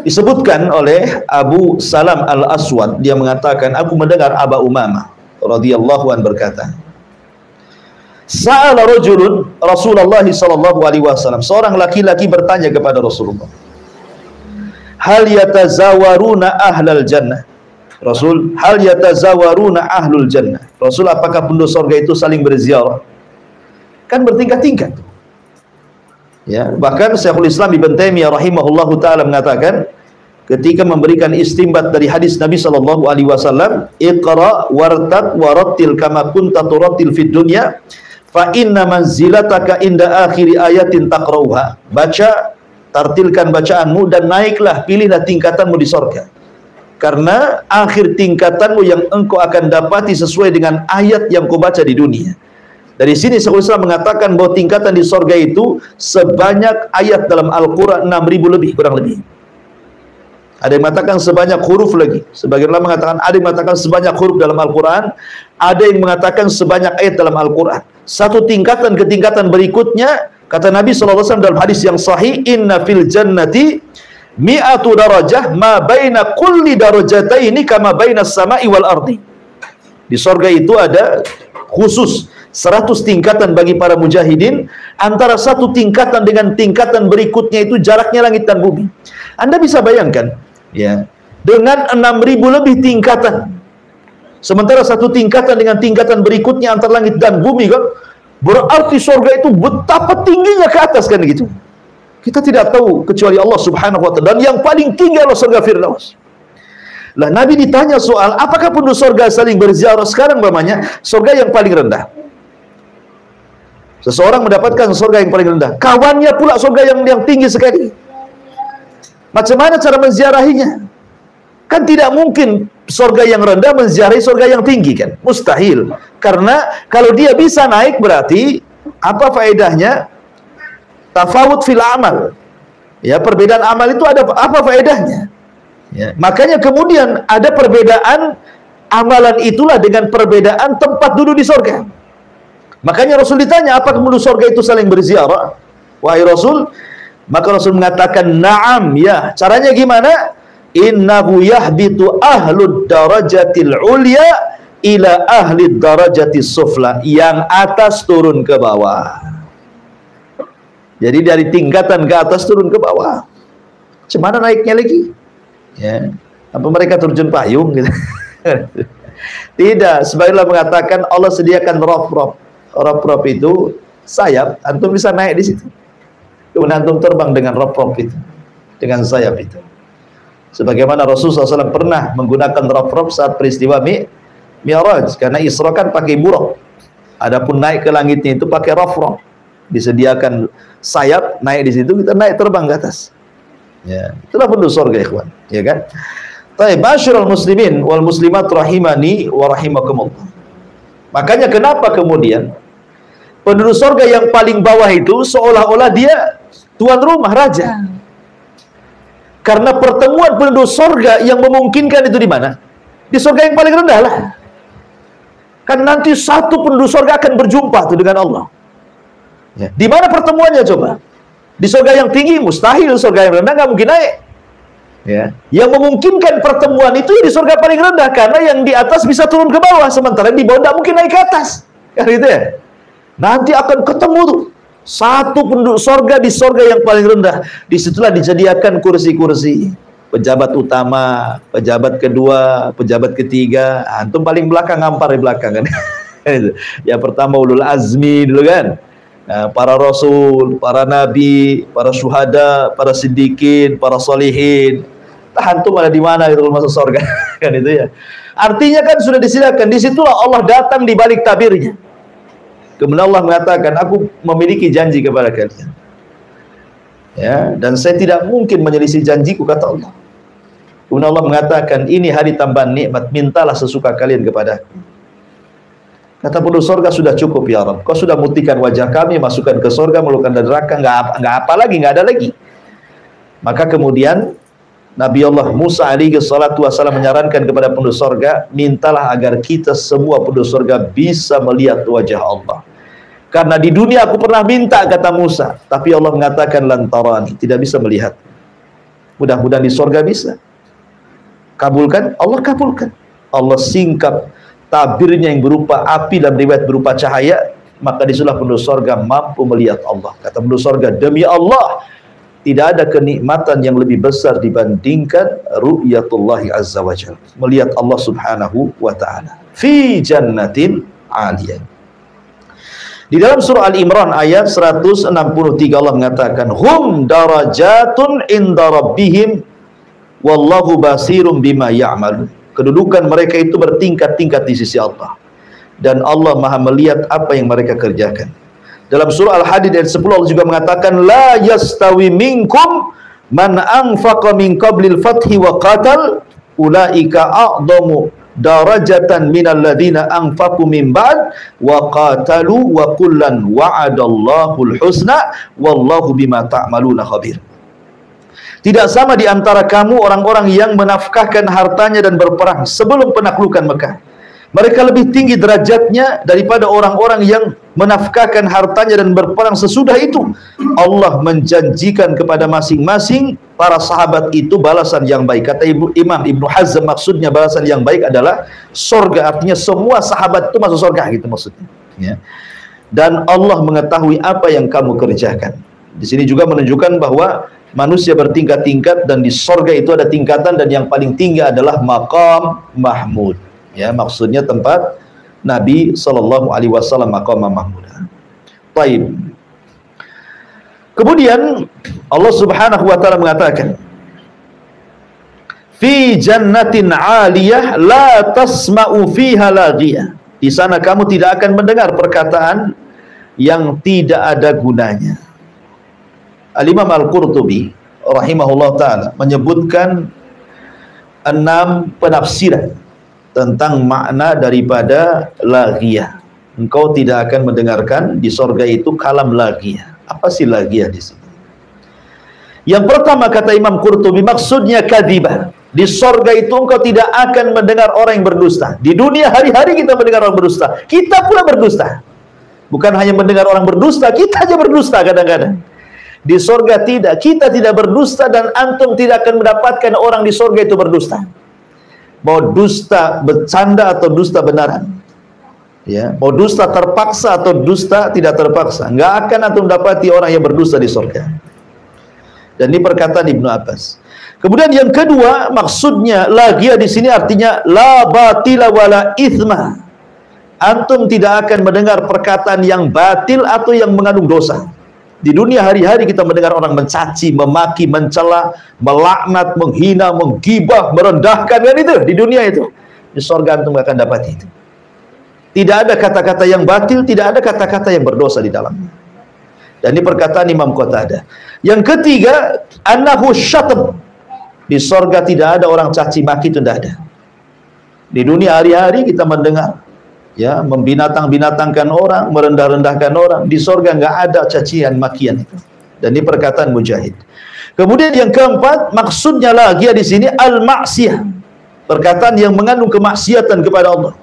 Disebutkan oleh Abu Salam Al-Aswad, dia mengatakan, aku mendengar Aba Umamah radhiyallahu an berkata, sa'ala rajulun Rasulullah sallallahu alaihi wasallam, seorang laki-laki bertanya kepada Rasulullah, hal yatazawaruna ahlal jannah, Rasul, hal yatazawaruna ahlul jannah, Rasul, apakah penduduk surga itu saling berziarah? Kan bertingkat-tingkat. Ya, bahkan Syekhul Islam Ibn Taimiyah rahimahullahu taala mengatakan ketika memberikan istinbat dari hadis Nabi sallallahu alaihi wasallam, "Iqra wartad warattil kama kunta turattil fid dunya, fa inna manzilataka inda akhiri ayatin taqrauha." Baca, tartilkan bacaanmu dan naiklah, pilihlah tingkatanmu di sorga. Karena akhir tingkatanmu yang engkau akan dapati sesuai dengan ayat yang kau baca di dunia. Dari sini Syekhul Islam mengatakan bahwa tingkatan di sorga itu sebanyak ayat dalam Al-Quran 6.000 lebih, kurang lebih. Ada yang mengatakan sebanyak huruf lagi. Sebagian ulama mengatakan, ada yang mengatakan sebanyak huruf dalam Al-Quran, ada yang mengatakan sebanyak ayat dalam Al-Quran. Satu tingkatan ke tingkatan berikutnya, kata Nabi SAW dalam hadis yang sahih, "Inna fil jannati mi'atu darajah ma baina kulli darajataini kama baina samai wal ardi." Di sorga itu ada khusus 100 tingkatan bagi para mujahidin. Antara satu tingkatan dengan tingkatan berikutnya itu jaraknya langit dan bumi. Anda bisa bayangkan, ya, dengan 6.000 lebih tingkatan, sementara satu tingkatan dengan tingkatan berikutnya antara langit dan bumi, kan? Berarti sorga itu betapa tingginya ke atas, kan gitu. Kita tidak tahu kecuali Allah Subhanahu wa taala, dan yang paling tinggi adalah surga Firdaus. Lah Nabi ditanya soal apakah penduduk surga saling berziarah. Sekarang namanya surga yang paling rendah. Seseorang mendapatkan surga yang paling rendah, kawannya pula surga yang tinggi sekali. Macam mana cara menziarahinya? Kan tidak mungkin surga yang rendah menziarahi surga yang tinggi, kan? Mustahil. Karena kalau dia bisa naik berarti apa faedahnya? Tafawut fil amal. Ya, perbedaan amal itu ada apa faedahnya? Ya, makanya kemudian ada perbedaan amalan itulah dengan perbedaan tempat duduk di surga. Makanya Rasul ditanya, apakah penduduk surga itu saling berziarah? Wahai Rasul, maka Rasul mengatakan, "Na'am, ya." Caranya gimana? "Innahu yahbitu ahlud darajatil ulya ila ahli darajatis sufla." Yang atas turun ke bawah. Jadi dari tingkatan ke atas turun ke bawah. Cemana naiknya lagi? Ya, apa mereka terjun payung gitu? Tidak, sebagaimana mengatakan Allah sediakan rop-rop. Rop-rop itu sayap, antum bisa naik di situ. Kemudian antum terbang dengan rop-rop itu, dengan sayap itu. Sebagaimana Rasulullah SAW pernah menggunakan rop-rop saat peristiwa Mi'raj, karena Isra kan pakai buraq. Adapun naik ke langitnya itu pakai rop-rop. Disediakan sayap, naik di situ, kita naik terbang ke atas. Ya, itulah penduduk surga, ikhwan, ya kan? Baik, masyarul muslimin wal muslimat rahimani wa rahimakumullah. Makanya kenapa kemudian penduduk surga yang paling bawah itu seolah-olah dia tuan rumah, raja. Karena pertemuan penduduk surga yang memungkinkan itu di mana? Di surga yang paling rendah lah. Kan nanti satu penduduk surga akan berjumpa tuh dengan Allah. Ya. Di mana pertemuannya coba? Di surga yang tinggi mustahil, surga yang rendah nggak mungkin naik. Ya. Yang memungkinkan pertemuan itu di surga paling rendah, karena yang di atas bisa turun ke bawah, sementara di bawah nggak mungkin naik ke atas. Kan gitu ya? Nanti akan ketemu tuh satu penduduk surga di surga yang paling rendah. Disitulah dijadikan kursi-kursi. Pejabat utama, pejabat kedua, pejabat ketiga. Antum paling belakang, ngampar di belakang kan. Yang pertama ulul azmi dulu kan. Nah, para rasul, para nabi, para syuhada, para siddiqin, para solihin. Antum ada di mana itu masuk surga? Kan itu ya. Artinya kan sudah disilakan. Disitulah Allah datang di balik tabirnya. Kemudian Allah mengatakan, aku memiliki janji kepada kalian. Ya, dan saya tidak mungkin menyelisih janjiku, kata Allah. Kemudian Allah mengatakan, ini hari tambahan nikmat, mintalah sesuka kalian kepadaku. Kata penduduk surga, sudah cukup ya Rabb. Kau sudah mutikan wajah kami, masukkan ke surga, melukan dari neraka, nggak apa lagi, nggak ada lagi. Maka kemudian Nabi Allah Musa alaihi salatu wasallam menyarankan kepada penduduk surga, mintalah agar kita semua penduduk surga bisa melihat wajah Allah. Karena di dunia aku pernah minta, kata Musa, tapi Allah mengatakan lantarani, tidak bisa melihat. Mudah-mudahan di surga bisa. Kabulkan? Allah kabulkan. Allah singkap tabirnya yang berupa api dan riwayat berupa cahaya, maka disitulah penduduk surga mampu melihat Allah. Kata penduduk surga, demi Allah, tidak ada kenikmatan yang lebih besar dibandingkan ru'yatullahi azza wa jalla, melihat Allah subhanahu wa ta'ala fi jannatin aliyah. Di dalam surah Al-Imran ayat 163 Allah mengatakan, hum darajatun inda rabbihim wallahu basirum bima ya'malun. Kedudukan mereka itu bertingkat-tingkat di sisi Allah, dan Allah Maha melihat apa yang mereka kerjakan. Dalam surah Al-Hadid ayat 10 Allah juga mengatakan, la yastawi minkum man anfaqa min qablil fathi wa qatal ulaika a'dhamu darajatan minal ladina anfaqu min ba'd wa qatalu wa kullan wa'adallahul husna wallahu bima ta'maluna khabir. Tidak sama di antara kamu orang-orang yang menafkahkan hartanya dan berperang sebelum penaklukan Mekah. Mereka lebih tinggi derajatnya daripada orang-orang yang menafkahkan hartanya dan berperang sesudah itu. Allah menjanjikan kepada masing-masing para sahabat itu balasan yang baik. Kata Imam Ibnu Hazm, maksudnya balasan yang baik adalah surga. Artinya semua sahabat itu masuk surga, gitu maksudnya. Ya. Dan Allah mengetahui apa yang kamu kerjakan. Di sini juga menunjukkan bahwa manusia bertingkat-tingkat, dan di surga itu ada tingkatan, dan yang paling tinggi adalah maqam mahmud. Ya, maksudnya tempat Nabi sallallahu alaihi wasallam, maqam mahmud. Baik. Kemudian Allah Subhanahu wa taala mengatakan, fi jannatin 'aliyah la tasma'u fiha laghiyah. Di sana kamu tidak akan mendengar perkataan yang tidak ada gunanya. Al-Imam Al-Qurtubi rahimahullah ta'ala menyebutkan 6 penafsiran tentang makna daripada laghiyah. Engkau tidak akan mendengarkan di sorga itu kalam laghiyah. Apa sih laghiyah di sini? Yang pertama kata Imam Qurtubi, maksudnya kadzibah. Di sorga itu engkau tidak akan mendengar orang yang berdusta. Di dunia hari-hari kita mendengar orang berdusta. Kita pula berdusta. Bukan hanya mendengar orang berdusta, kita aja berdusta kadang-kadang. Di sorga tidak, kita tidak berdusta, dan antum tidak akan mendapatkan orang di sorga itu berdusta. Mau dusta bercanda atau dusta benaran, ya, mau dusta terpaksa atau dusta tidak terpaksa, nggak akan antum dapati orang yang berdusta di sorga. Dan ini perkataan Ibnu Abbas. Kemudian yang kedua, maksudnya laghiyah di sini artinya la batila wala ithma. Antum tidak akan mendengar perkataan yang batil atau yang mengandung dosa. Di dunia hari-hari kita mendengar orang mencaci, memaki, mencela, melaknat, menghina, menggibah, merendahkan, kan itu di dunia itu. Di surga antum akan dapat itu. Tidak ada kata-kata yang batil, tidak ada kata-kata yang berdosa di dalamnya. Dan ini perkataan Imam Qatadah. Yang ketiga, annahu syatm. Di surga tidak ada orang caci maki, itu tidak ada. Di dunia hari-hari kita mendengar, ya, membinatang-binatangkan orang, merendah-rendahkan orang. Di sorga nggak ada cacian makian itu. Dan ini perkataan Mujahid. Kemudian yang keempat, maksudnya lagi di sini al-ma'siyah, perkataan yang mengandung kemaksiatan kepada Allah.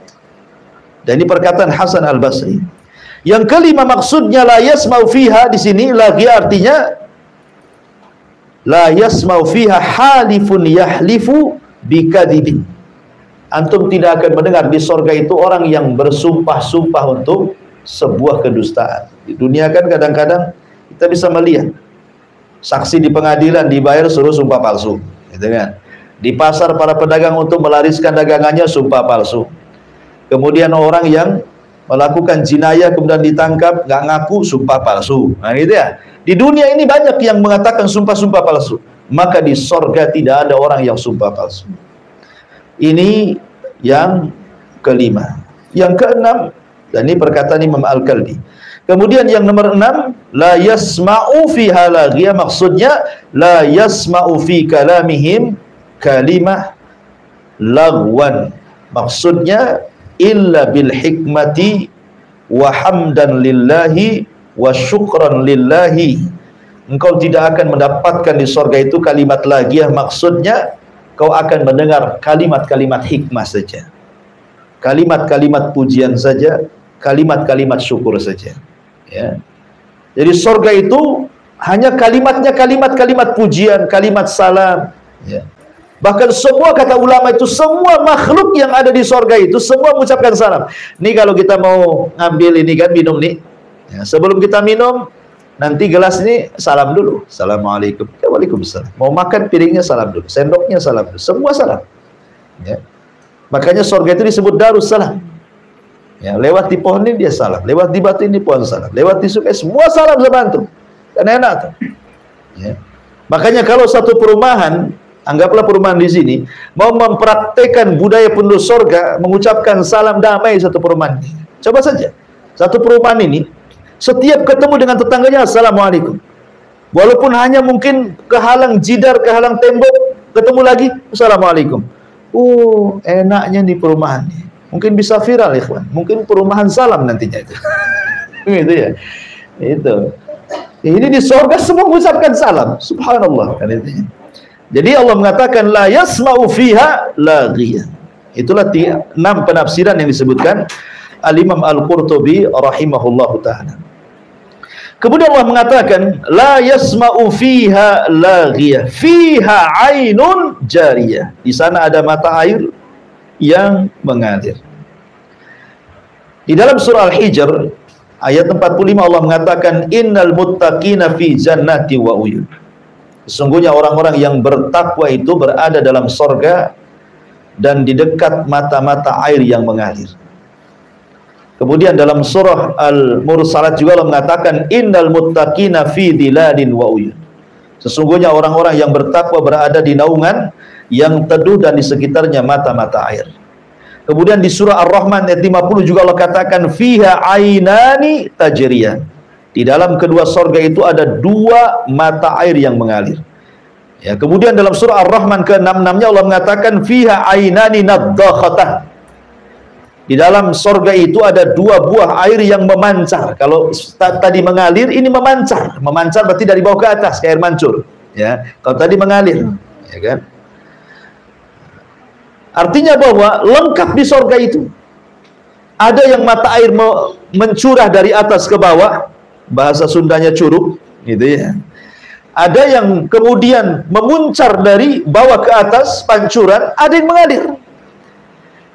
Dan ini perkataan Hasan Al-Basri. Yang kelima, maksudnya la yasma'u fiha, di sini lagi artinya la yasma'u fiha halifun yahlifu bikadzibin. Antum tidak akan mendengar di sorga itu orang yang bersumpah-sumpah untuk sebuah kedustaan. Di dunia kan kadang-kadang kita bisa melihat saksi di pengadilan dibayar suruh sumpah palsu, gitu kan? Di pasar para pedagang untuk melariskan dagangannya sumpah palsu. Kemudian orang yang melakukan jinayah kemudian ditangkap nggak ngaku, sumpah palsu. Nah gitu ya. Di dunia ini banyak yang mengatakan sumpah-sumpah palsu. Maka di sorga tidak ada orang yang sumpah palsu. Ini yang kelima. Yang keenam, dan ini perkataan Imam Al-Kalbi. Kemudian yang nomor 6, la yasma'u fiha laghiyah, maksudnya la yasma'u fi kalamihim kalimah lagwan. Maksudnya illa bil hikmati wa hamdan lillahi wa syukran lillahi. Engkau tidak akan mendapatkan di surga itu kalimat laghiyah, maksudnya kau akan mendengar kalimat-kalimat hikmah saja, kalimat-kalimat pujian saja, kalimat-kalimat syukur saja, ya. Jadi surga itu hanya kalimatnya kalimat-kalimat pujian, kalimat salam, ya. Bahkan semua, kata ulama itu, semua makhluk yang ada di surga itu semua mengucapkan salam. Nih kalau kita mau ngambil ini kan, minum nih, ya, sebelum kita minum nanti gelas ini salam dulu, assalamualaikum, ya, waalaikumsalam. Mau makan piringnya salam dulu, sendoknya salam dulu, semua salam, ya. Makanya surga itu disebut Darussalam. Ya, lewat di pohon ini dia salam, lewat di batu ini pohon salam, lewat di sungai semua salam sama antum. Kan enak tuh. Ya. Makanya kalau satu perumahan, anggaplah perumahan di sini, mau mempraktekkan budaya penduduk surga, mengucapkan salam damai satu perumahan. Coba saja, satu perumahan ini, setiap ketemu dengan tetangganya, assalamualaikum. Walaupun hanya mungkin kehalang jidar, kehalang tembok, ketemu lagi, assalamualaikum. Enaknya nih perumahan ini. Mungkin bisa viral, ikhwan. Mungkin perumahan salam nantinya itu. Gitu ya. Itu. Ini di surga semua mengucapkan salam. Subhanallah. Kan itu. Jadi Allah mengatakan la yasma'u fiha laghiyah. Itulah 6 penafsiran yang disebutkan Al-Imam Al-Qurtubi rahimahullahu taala. Kemudian Allah mengatakan la yasma'u fiha laghiyah. Fiha ainun jariyah. Di sana ada mata air yang mengalir. Di dalam surah Al-Hijr ayat 45 Allah mengatakan innal muttaqina fi jannati wa uyun. Sesungguhnya orang-orang yang bertakwa itu berada dalam sorga dan di dekat mata-mata air yang mengalir. Kemudian dalam surah Al-Mursalat juga Allah mengatakan innal muttaqina fi dilalin wa uyun. Sesungguhnya orang-orang yang bertakwa berada di naungan yang teduh dan di sekitarnya mata-mata air. Kemudian di surah Ar-Rahman ayat 50 juga Allah katakan fiha ainani tajriyan. Di dalam kedua sorga itu ada 2 mata air yang mengalir. Ya, kemudian dalam surah Ar-Rahman ke-66-nya Allah mengatakan fiha ainani naddakhatan. Di dalam sorga itu ada 2 buah air yang memancar. Kalau tadi mengalir, ini memancar. Memancar berarti dari bawah ke atas, kayak air mancur. Ya, kalau tadi mengalir, ya kan? Artinya bahwa lengkap di sorga itu. Ada yang mata air mencurah dari atas ke bawah, bahasa Sundanya curug, gitu ya. Ada yang kemudian memuncar dari bawah ke atas, pancuran, ada yang mengalir.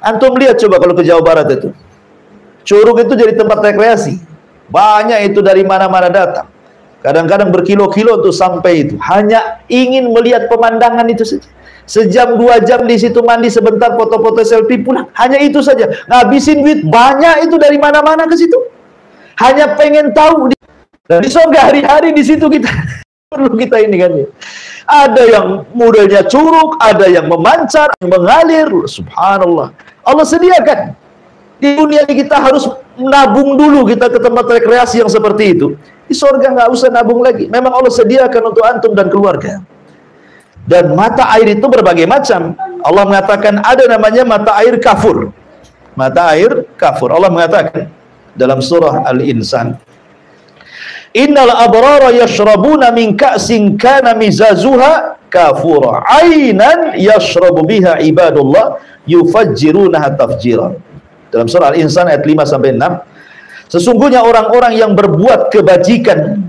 Antum lihat coba kalau ke Jawa Barat itu. Curug itu jadi tempat rekreasi. Banyak itu dari mana-mana datang. Kadang-kadang berkilo-kilo untuk sampai itu. Hanya ingin melihat pemandangan itu saja. Sejam 2 jam di situ mandi sebentar, foto-foto selfie pulang. Hanya itu saja. Ngabisin duit banyak itu dari mana-mana ke situ. Hanya pengen tahu. Dan di surga hari-hari di situ kita perlu kita ini kan. Ada yang modelnya curug, ada yang memancar, yang mengalir. Subhanallah. Allah sediakan. Di dunia ini kita harus nabung dulu kita ke tempat rekreasi yang seperti itu. Di surga nggak usah nabung lagi. Memang Allah sediakan untuk antum dan keluarga. Dan mata air itu berbagai macam. Allah mengatakan ada namanya mata air kafur. Mata air kafur. Allah mengatakan dalam surah Al-Insan, innal abrara yashrabuna min ka'sin kana mizazuha kafura ainan yashrabu biha ibadullah yufajjirunaha tafjira. Dalam surah Al-Insan ayat 5 sampai 6, sesungguhnya orang-orang yang berbuat kebajikan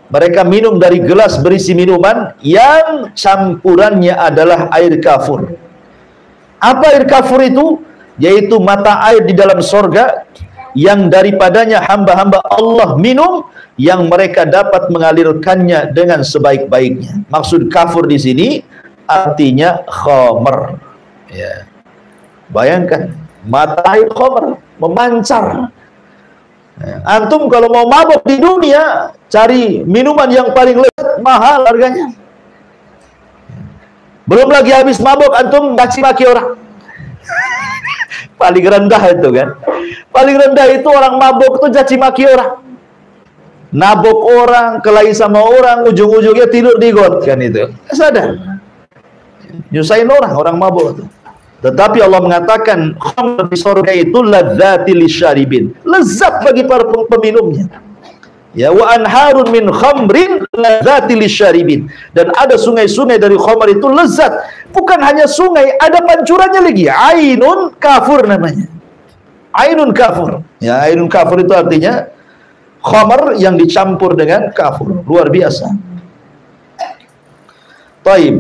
mereka minum dari gelas berisi minuman yang campurannya adalah air kafur. Apa air kafur itu? Yaitu mata air di dalam sorga yang daripadanya hamba-hamba Allah minum, yang mereka dapat mengalirkannya dengan sebaik-baiknya. Maksud kafur di sini artinya khamr. Ya. Bayangkan mata air khamr memancar. Antum kalau mau mabok di dunia, cari minuman yang paling lezat, mahal harganya. Belum lagi habis mabok, antum caci maki orang. Paling rendah itu kan. Paling rendah itu orang mabok itu caci maki orang. Nabok orang, kelahi sama orang, ujung-ujungnya tidur di got kan itu. Sadar. Nyusahin orang mabok itu. Tetapi Allah mengatakan khamr di surga itu ladzati lisyaribin, lezat bagi para peminumnya. Ya, wa anharun min khamrin ladzati lisyaribin, dan ada sungai-sungai dari khamr itu lezat. Bukan hanya sungai, ada pancurannya lagi. Ainun kafur namanya. Ainun kafur. Ya, ainun kafur itu artinya khamr yang dicampur dengan kafur. Luar biasa. Taib.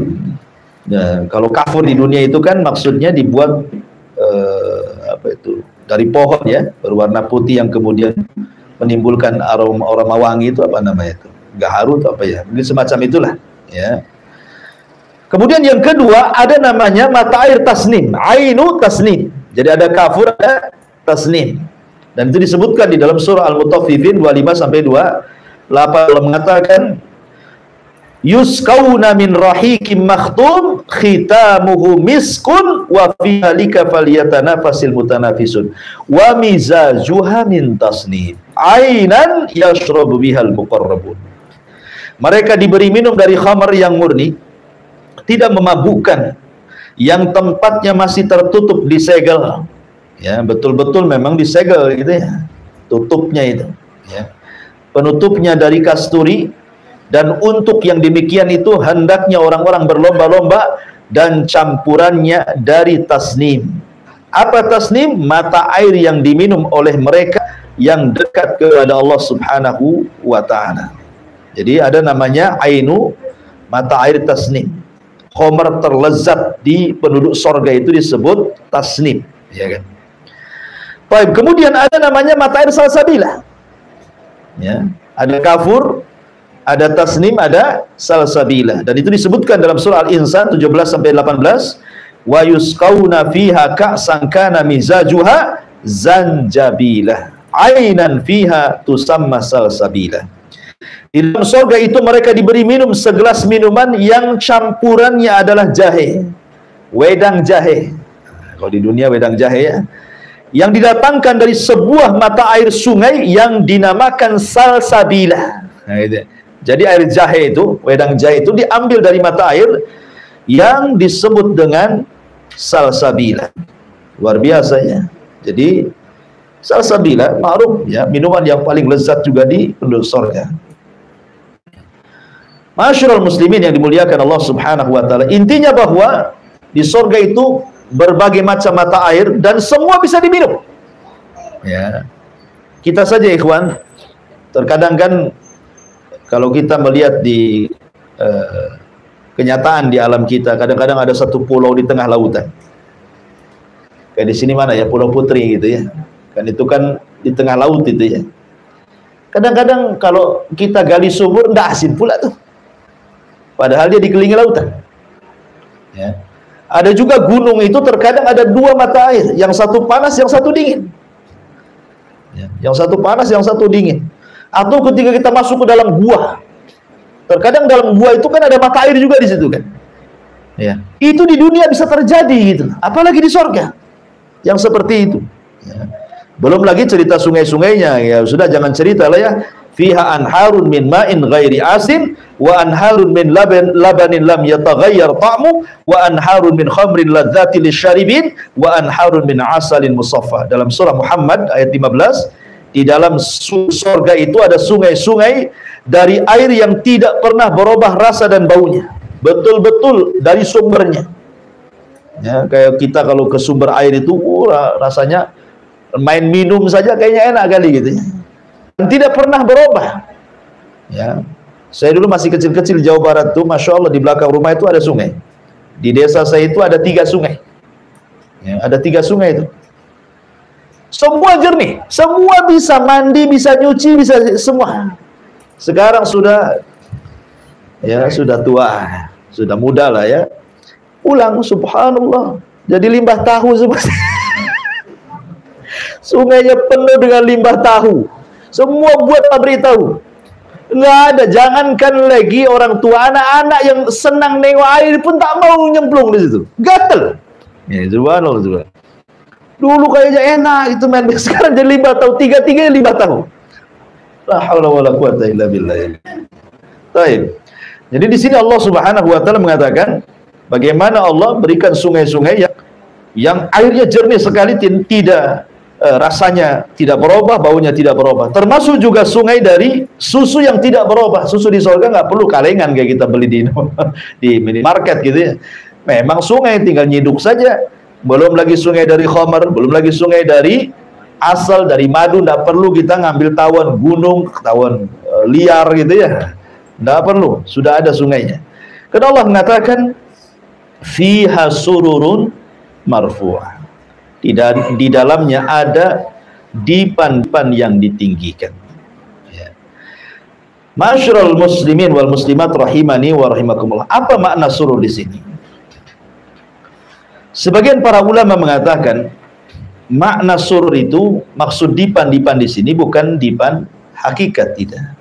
Ya, kalau kafur di dunia itu kan maksudnya dibuat dari pohon ya, berwarna putih yang kemudian menimbulkan aroma wangi, itu apa namanya itu? Gaharu atau apa ya? Mungkin semacam itulah ya. Kemudian yang kedua ada namanya mata air tasnim, ainu tasnim. Jadi ada kafur, ada tasnim. Dan itu disebutkan di dalam surah Al-Mutaffifin 25 sampai 28 Allah mengatakan yusqauna min rahiqim makhtum khitamuhu miskun wa fi dzalika falyatanafasil mutanafisun wa mizajuha min tasnim ainan yashrabu bihal muqarrabun. Mereka diberi minum dari khamar yang murni, tidak memabukkan, yang tempatnya masih tertutup disegel. Ya, betul-betul memang disegel gitu ya. Tutupnya itu, ya. Penutupnya dari kasturi, dan untuk yang demikian itu hendaknya orang-orang berlomba-lomba, dan campurannya dari tasnim. Apa tasnim? Mata air yang diminum oleh mereka yang dekat kepada Allah Subhanahu wa ta'ala. Jadi ada namanya ainu, mata air tasnim. Khamar terlezat di penduduk sorga itu disebut tasnim, ya kan? Baik, kemudian ada namanya mata air salsabilah. Ya, ada kafur, ada tasnim, ada salsabilah. Dan itu disebutkan dalam surah Al-Insan 17 sampai 18. Wa yusqauna fiha ka'san kana mizajuha zanjabilah. Ainan fiha tusamma salsabilah. Di dalam surga itu mereka diberi minum segelas minuman yang campurannya adalah jahe, wedang jahe. Kalau di dunia wedang jahe ya, yang didatangkan dari sebuah mata air sungai yang dinamakan salsabilah. Nah, itu. Jadi air jahe itu, wedang jahe itu diambil dari mata air yang disebut dengan salsabilah. Luar biasa ya. Jadi salsabilah ma'ruf ya, minuman yang paling lezat juga di penduduk surga. Masyarul muslimin yang dimuliakan Allah Subhanahu wa taala. Intinya bahwa di surga itu berbagai macam mata air dan semua bisa diminum. Ya. Kita saja ikhwan, terkadang kan kalau kita melihat di kenyataan di alam kita, kadang-kadang ada satu pulau di tengah lautan. Kayak di sini mana ya, Pulau Putri gitu ya. Kan itu kan di tengah laut itu ya. Kadang-kadang kalau kita gali sumur enggak asin pula tuh. Padahal dia dikelilingi lautan. Ya. Ada juga gunung itu terkadang ada dua mata air, yang satu panas, yang satu dingin. Ya. Yang satu panas, yang satu dingin. Atau ketika kita masuk ke dalam gua, terkadang dalam gua itu kan ada mata air juga di situ kan. Ya. Itu di dunia bisa terjadi gitu. Apalagi di surga yang seperti itu. Ya. Belum lagi cerita sungai-sungainya, ya sudah jangan cerita lah ya. Fiha anharun min ma'in ghairi asin wa anharun min labanin lam yataghayyar ta'mu wa anharun min khamrin ladzati lisyaribin wa anharun min asalin musaffa. Dalam surah Muhammad ayat 15, di dalam surga itu ada sungai-sungai dari air yang tidak pernah berubah rasa dan baunya. Betul-betul dari sumbernya. Ya, kayak kita kalau ke sumber air itu rasanya main minum saja kayaknya enak kali gitu ya. Dan tidak pernah berubah. Ya, saya dulu masih kecil-kecil di Jawa Barat tuh, masya Allah di belakang rumah itu ada sungai. Di desa saya itu ada 3 sungai. Ya, ada 3 sungai itu. Semua jernih, semua bisa mandi, bisa nyuci, bisa semua. Sekarang sudah, ya sudah tua, sudah muda lah ya. Pulang, subhanallah, jadi limbah tahu semua. Sungainya penuh dengan limbah tahu. Semua buat pabrik tahu. Nggak ada, jangankan lagi orang tua, anak-anak yang senang nengok air pun tak mau nyemplung di situ. Gatel. Ya, subhanallah juga. Dulu kayaknya enak itu main, sekarang jadi limbah tahu, 3-3 limbah tahu. La haula wala quwata illa billah. Baik. Jadi di sini Allah Subhanahu wa taala mengatakan bagaimana Allah berikan sungai-sungai yang airnya jernih sekali, tidak rasanya tidak berubah, baunya tidak berubah. Termasuk juga sungai dari susu yang tidak berubah. Susu di surga nggak perlu kalengan kayak kita beli di minimarket gitu ya. Memang sungai tinggal nyiduk saja. Belum lagi sungai dari khamar, belum lagi sungai dari asal dari madu, nggak perlu kita ngambil tawon gunung, tawon liar gitu ya. Nggak perlu, sudah ada sungainya. Karena Allah mengatakan fiha sururun marfu'ah. Di dalamnya ada dipan-dipan yang ditinggikan. Ya. Masyarul muslimin wal muslimat rahimani wa rahimakumullah. Apa makna surur di sini? Sebagian para ulama mengatakan makna surur itu, maksud dipan-dipan di sini bukan dipan hakikat, tidak.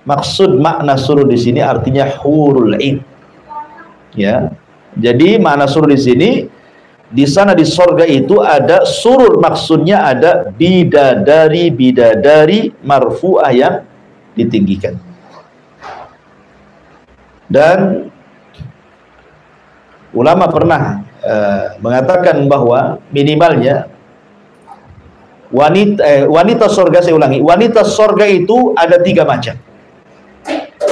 Maksud makna surur di sini artinya hurul ain. Ya. Jadi makna surur di sini, di sana di sorga itu ada surur, maksudnya ada bidadari marfu'ah yang ditinggikan. Dan ulama pernah mengatakan bahwa minimalnya wanita sorga, saya ulangi, wanita sorga itu ada 3 macam.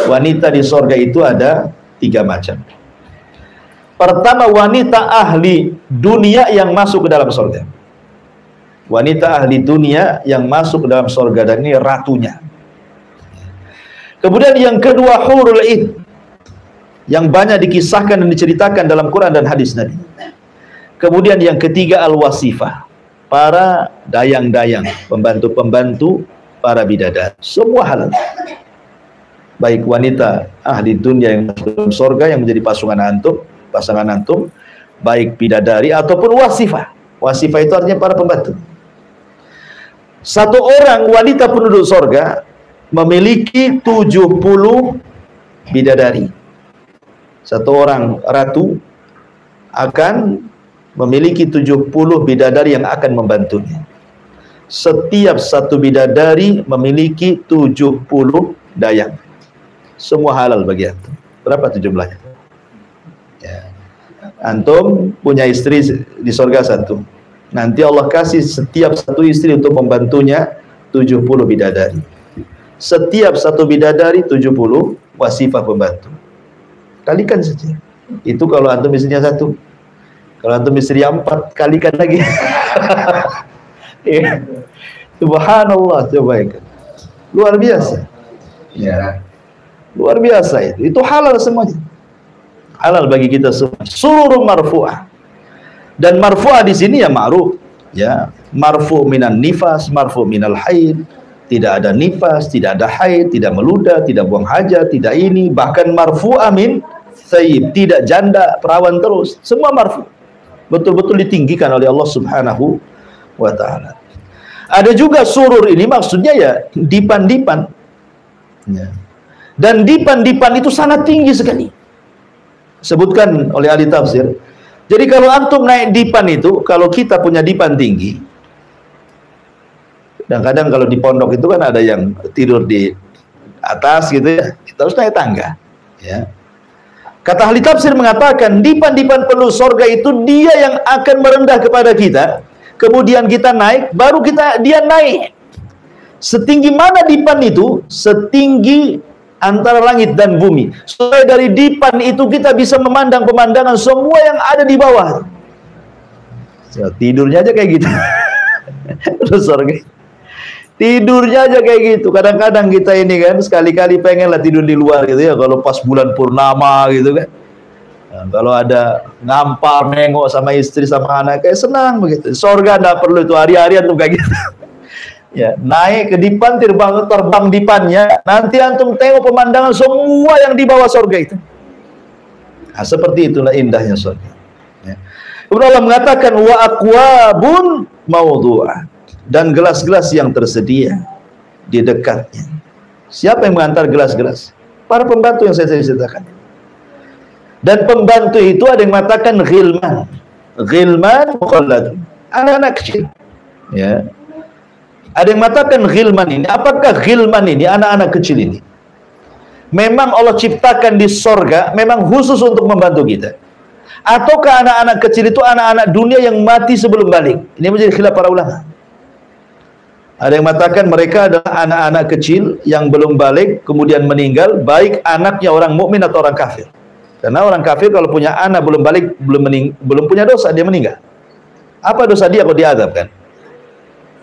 Wanita di sorga itu ada 3 macam. Pertama, wanita ahli dunia yang masuk ke dalam sorga. Wanita ahli dunia yang masuk ke dalam sorga, dan ini ratunya. Kemudian yang kedua, hurul ain, yang banyak dikisahkan dan diceritakan dalam Quran dan hadis Nabi. Kemudian yang ketiga, al-wasifah, para dayang-dayang, pembantu-pembantu para bidadari. Semua halal. Baik wanita ahli dunia yang masuk dalam sorga yang menjadi pasangan antum, baik bidadari ataupun wasifah. Wasifah itu artinya para pembantu. Satu orang wanita penduduk sorga memiliki 70 bidadari. Satu orang ratu akan memiliki 70 bidadari yang akan membantunya. Setiap satu bidadari memiliki 70 dayang. Semua halal bagi antum. Berapa tuh jumlahnya? Ya. Antum punya istri di sorga 1. Nanti Allah kasih setiap satu istri untuk membantunya 70 bidadari. Setiap satu bidadari 70 wasifah pembantu. Kalikan saja. Itu kalau antum istrinya 1. Kalau antum istri 4, kalikan lagi. Ya. Subhanallah, coba ikan. Luar biasa. Ya. Luar biasa itu. Itu halal semuanya. Halal bagi kita semua. Surur marfu'ah. Dan marfu'ah di sini ya ma'ruf. Ya, marfu' minan nifas, marfu' minal haid. Tidak ada nifas, tidak ada haid, tidak meludah, tidak buang hajat, tidak ini, bahkan marfu'ah min thayyib, tidak janda, perawan terus. Semua marfu'. Betul-betul ditinggikan oleh Allah Subhanahu wa taala. Ada juga surur ini maksudnya ya dipan-dipan. Ya. Dan dipan-dipan itu sangat tinggi sekali. Sebutkan oleh ahli tafsir. Jadi kalau antum naik dipan itu, kalau kita punya dipan tinggi, dan kadang kalau di pondok itu kan ada yang tidur di atas gitu ya, kita harus naik tangga. Ya. Kata ahli tafsir mengatakan, dipan-dipan penuh sorga itu dia yang akan merendah kepada kita, kemudian kita naik, baru dia naik. Setinggi mana dipan itu? Setinggi antara langit dan bumi. Supaya dari dipan itu kita bisa memandang pemandangan semua yang ada di bawah. Tidurnya aja kayak gitu. Terus sorga. Tidurnya aja kayak gitu. Kadang-kadang kita ini kan sekali-kali pengen lah tidur di luar gitu ya. Kalau pas bulan purnama gitu kan. Nah, kalau ada ngampar nengok sama istri sama anak kayak senang begitu. Sorga enggak perlu itu hari-harian tuh kayak gitu. Ya, naik ke dipan, terbang dipannya, nanti antum tengok pemandangan semua yang di bawah sorga itu. Nah, seperti itulah indahnya sorga. Ya. Kemudian Allah mengatakan wa aqwabun mawdu'ah, dan gelas-gelas yang tersedia di dekatnya. Siapa yang mengantar gelas-gelas? Para pembantu yang saya ceritakan. Dan pembantu itu ada yang mengatakan ghilman mukhalladun, anak-anak kecil. Ya. Ada yang mengatakan ghilman ini. Apakah ghilman ini, anak-anak kecil ini, memang Allah ciptakan di sorga memang khusus untuk membantu kita? Ataukah anak-anak kecil itu anak-anak dunia yang mati sebelum balik? Ini menjadi khilaf para ulama. Ada yang mengatakan mereka adalah anak-anak kecil yang belum balik kemudian meninggal, baik anaknya orang mukmin atau orang kafir. Karena orang kafir kalau punya anak belum balik, belum punya dosa, dia meninggal. Apa dosa dia kalau diazab kan?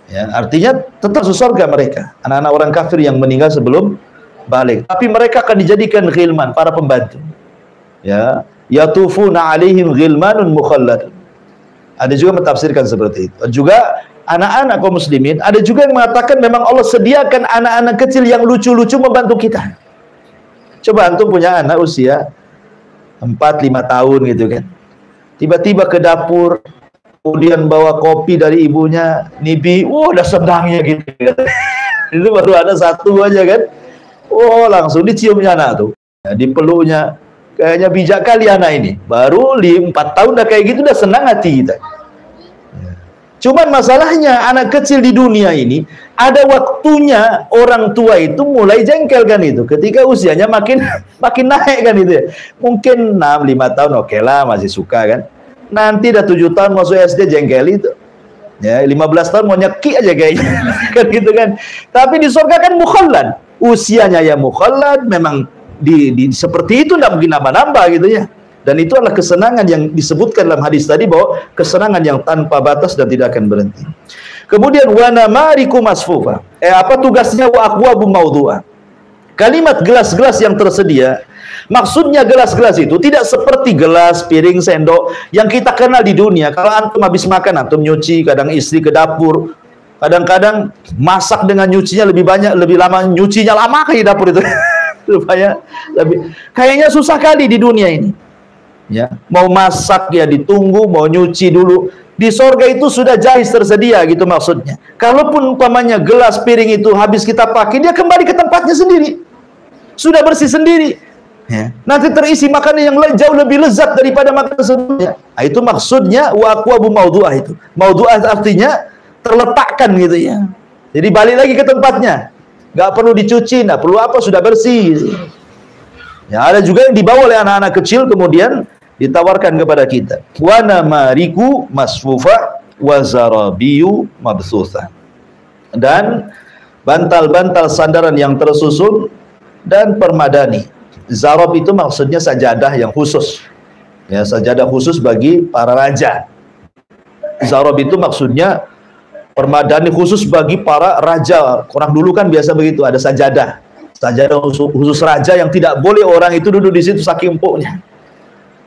Ya, artinya tetap surga mereka, anak-anak orang kafir yang meninggal sebelum balik. Tapi mereka akan dijadikan ghilman, para pembantu. Ya, yatufuna alaihim ghilmanun mukhalladun. Ada juga mentafsirkan seperti itu. Juga anak-anak kaum muslimin, ada juga yang mengatakan memang Allah sediakan anak-anak kecil yang lucu-lucu membantu kita. Coba antum punya anak usia 4-5 tahun gitu kan. Tiba-tiba ke dapur kemudian bawa kopi dari ibunya, Nibi, udah sedangnya gitu. Itu baru ada satu aja kan, langsung diciumnya anak tuh, dipeluknya, kayaknya bijak kali anak ini. Baru 4 tahun udah kayak gitu, udah senang hati kita. Cuman masalahnya anak kecil di dunia ini ada waktunya orang tua itu mulai jengkel kan itu. Ketika usianya makin naik kan itu ya. Mungkin 6-5 tahun oke lah masih suka kan. Nanti udah 7 tahun masuk SD jengkel itu. Ya, 15 tahun mau nyeki aja kayaknya. Kan gitu kan. Tapi di surga kan mukhallad. Usianya ya mukhallad, memang seperti itu enggak mungkin nambah-nambah gitu ya. Dan itu adalah kesenangan yang disebutkan dalam hadis tadi, bahwa kesenangan yang tanpa batas dan tidak akan berhenti. Kemudian wa namariku masfufa. Apa tugasnya wa aqwabu mawdu'a? Kalimat gelas-gelas yang tersedia, maksudnya gelas-gelas itu tidak seperti gelas, piring, sendok yang kita kenal di dunia. Kalau antum habis makan, antum nyuci, kadang istri ke dapur, kadang-kadang masak dengan nyucinya lebih banyak, lebih lama, nyucinya lama kayak dapur itu. Supaya lebih, kayaknya susah kali di dunia ini. Ya, mau masak ya ditunggu, mau nyuci dulu. Di sorga itu sudah jahis tersedia gitu maksudnya. Kalaupun umpamanya gelas, piring itu habis kita pakai, dia kembali ke tempatnya sendiri, sudah bersih sendiri ya. Nanti terisi makanan yang jauh lebih lezat daripada makanan sebelumnya. Nah, itu maksudnya wa aqwabu mawdu'ah itu. Mawdu'ah artinya terletakkan gitu ya. Jadi balik lagi ke tempatnya, nggak perlu dicuci, nggak perlu apa, sudah bersih gitu. Ya, ada juga yang dibawa oleh anak-anak kecil kemudian ditawarkan kepada kita. Wa namariku masfufa wa zarabiyu mabsusa. Dan bantal-bantal sandaran yang tersusun dan permadani. Zarab itu maksudnya sajadah yang khusus. Ya, sajadah khusus bagi para raja. Zarab itu maksudnya permadani khusus bagi para raja. Orang dulu kan biasa begitu, ada sajadah. Sajadah khusus raja yang tidak boleh orang itu duduk di situ saking empuknya.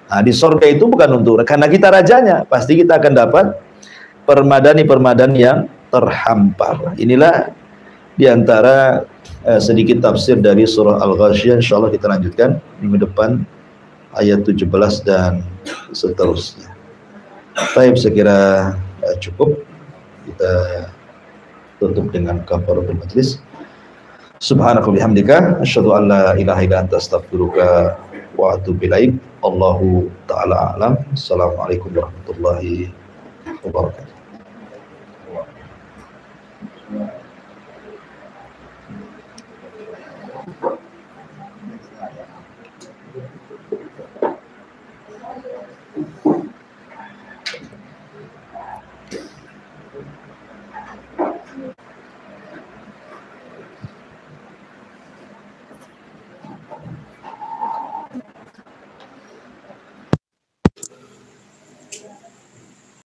Nah, di surga itu bukan untuk, karena kita rajanya, pasti kita akan dapat permadani-permadani yang terhampar. Inilah diantara sedikit tafsir dari surah Al-Ghasyiyah. InsyaAllah kita lanjutkan minggu depan ayat 17 dan seterusnya. Baik, saya kira cukup. Kita tutup dengan kafaratul majlis. Subhanaka bihamdika asyhadu an la ilaha illa anta astaghfiruka wa atubu ilaik. Allahu ta'ala a'lam. Assalamualaikum warahmatullahi wabarakatuh.